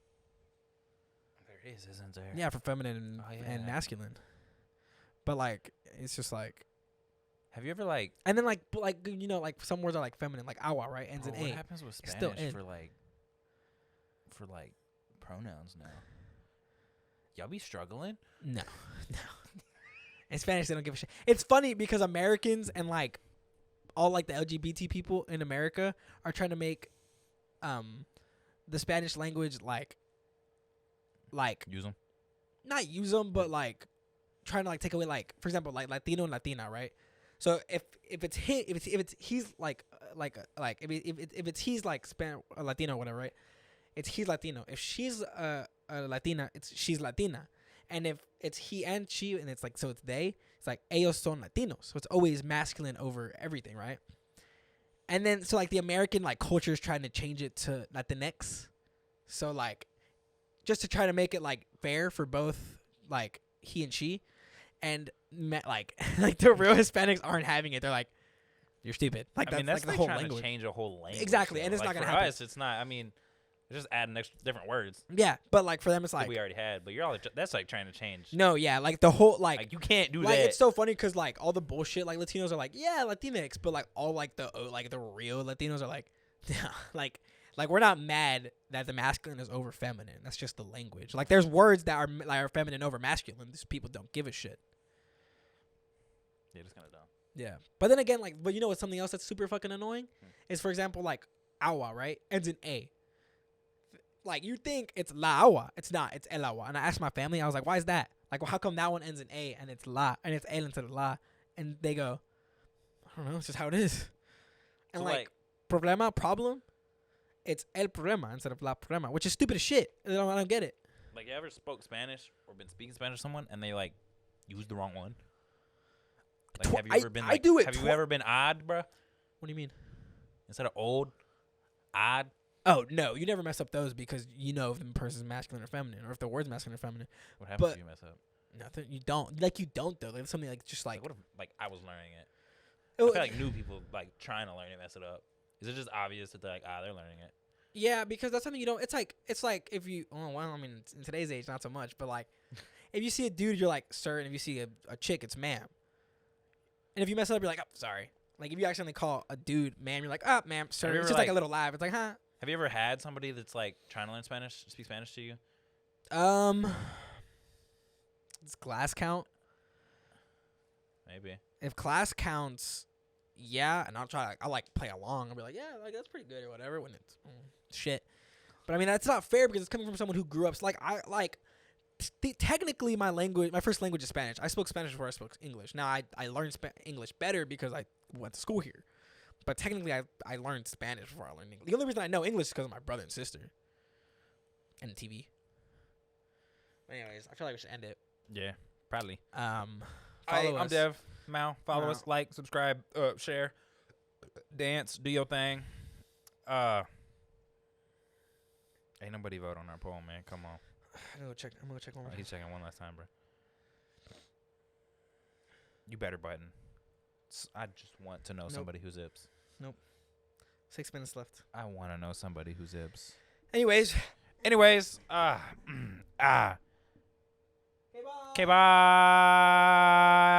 There is, isn't there? Yeah, for feminine and, Oh, yeah. and masculine. But like, it's just like, Have you ever like? And then like like some words are like feminine, like agua, right? Ends Bro, in what a. happens with It's still Spanish in. for pronouns now? Y'all be struggling? No, no. In Spanish, they don't give a shit. It's funny because Americans and like all like the LGBT people in America are trying to make the Spanish language like Use them. not use them, but like trying to like take away like, for example, like Latino and Latina, right? So if it's he's like if it's he's like Latino or whatever, right? It's he's Latino. If she's a Latina, it's she's Latina. And if it's he and she, and it's like, so it's they, it's like ellos son Latinos. So it's always masculine over everything, right? And then so like the American like culture is trying to change it to Latinx. So like just to try to make it like fair for both like he and she. And like the real Hispanics aren't having it. They're like, you're stupid. Like, that's like the whole trying language. To change a whole language. Exactly, though. and it's like, not gonna for happen. us, it's not. I mean, they're just adding different words Yeah, but like for them, it's that like we already had. But you're all that's like trying to change. no, yeah, like the whole like you can't do like that. it's so funny because like all the bullshit like Latinos are like yeah Latinx, but like all like the real Latinos are like like we're not mad that the masculine is over feminine. That's just the language. Like there's words that are feminine over masculine. These people don't give a shit. Yeah, just kind of dumb. Yeah, but then again, like, but you know what's something else that's super fucking annoying is, for example, like agua, right? Ends in a. Like you think it's la agua, it's not. It's el agua. And I asked my family, I was like, why is that? Like, well, how come that one ends in a and it's la and it's el instead of la? And they go, I don't know. It's just how it is. And So, like problem, it's el problema instead of la problema, which is stupid as shit. I don't get it. Like, you ever spoke Spanish or been speaking Spanish to someone and they like used the wrong one? Like, have you ever been? Like, I do it. Have you ever been odd, bruh? What do you mean? Instead of old, odd. Oh no, you never mess up those because you know if the person's masculine or feminine, or if the word's masculine or feminine. What happens But- if you mess up? Nothing. You don't. Like you don't though. Like something like just like. What if like I was learning it? it I wa- feel like new people like trying to learn it mess it up. Is it just obvious that they're like they're learning it? Yeah, because that's something you don't. It's like if you. Oh well, I mean, in today's age, not so much. But like, if you see a dude, you're like sir, and if you see a chick, it's ma'am. And if you mess up, you're like, oh, sorry. Like if you accidentally call a dude ma'am, you're like, oh, ma'am, sir. Have you It's ever, just like a like- little laugh. It's like, huh? Have you ever had somebody that's like trying to learn Spanish, speak Spanish to you? Does class count? Maybe. If class counts, yeah, and I'll like play along. I'll be like, yeah, like that's pretty good or whatever when it's shit. But I mean, that's not fair because it's coming from someone who grew up. So, like technically, my first language is Spanish. I spoke Spanish before I spoke English. Now I learned English better because I went to school here. But technically, I learned Spanish before I learned English. The only reason I know English is because of my brother and sister. And TV. But anyways, I feel like we should end it. Yeah, probably. Follow I'm us. Dev. Mal, follow Mal. us, like, subscribe, share, dance, do your thing. Ain't nobody vote on our poll, man. Come on. I'm gonna go check one more. He's checking one last time, bro. You better button. I just want to know Nope. somebody who zips. 6 minutes left. I want to know somebody who zips. Anyways. Anyways, Okay, bye.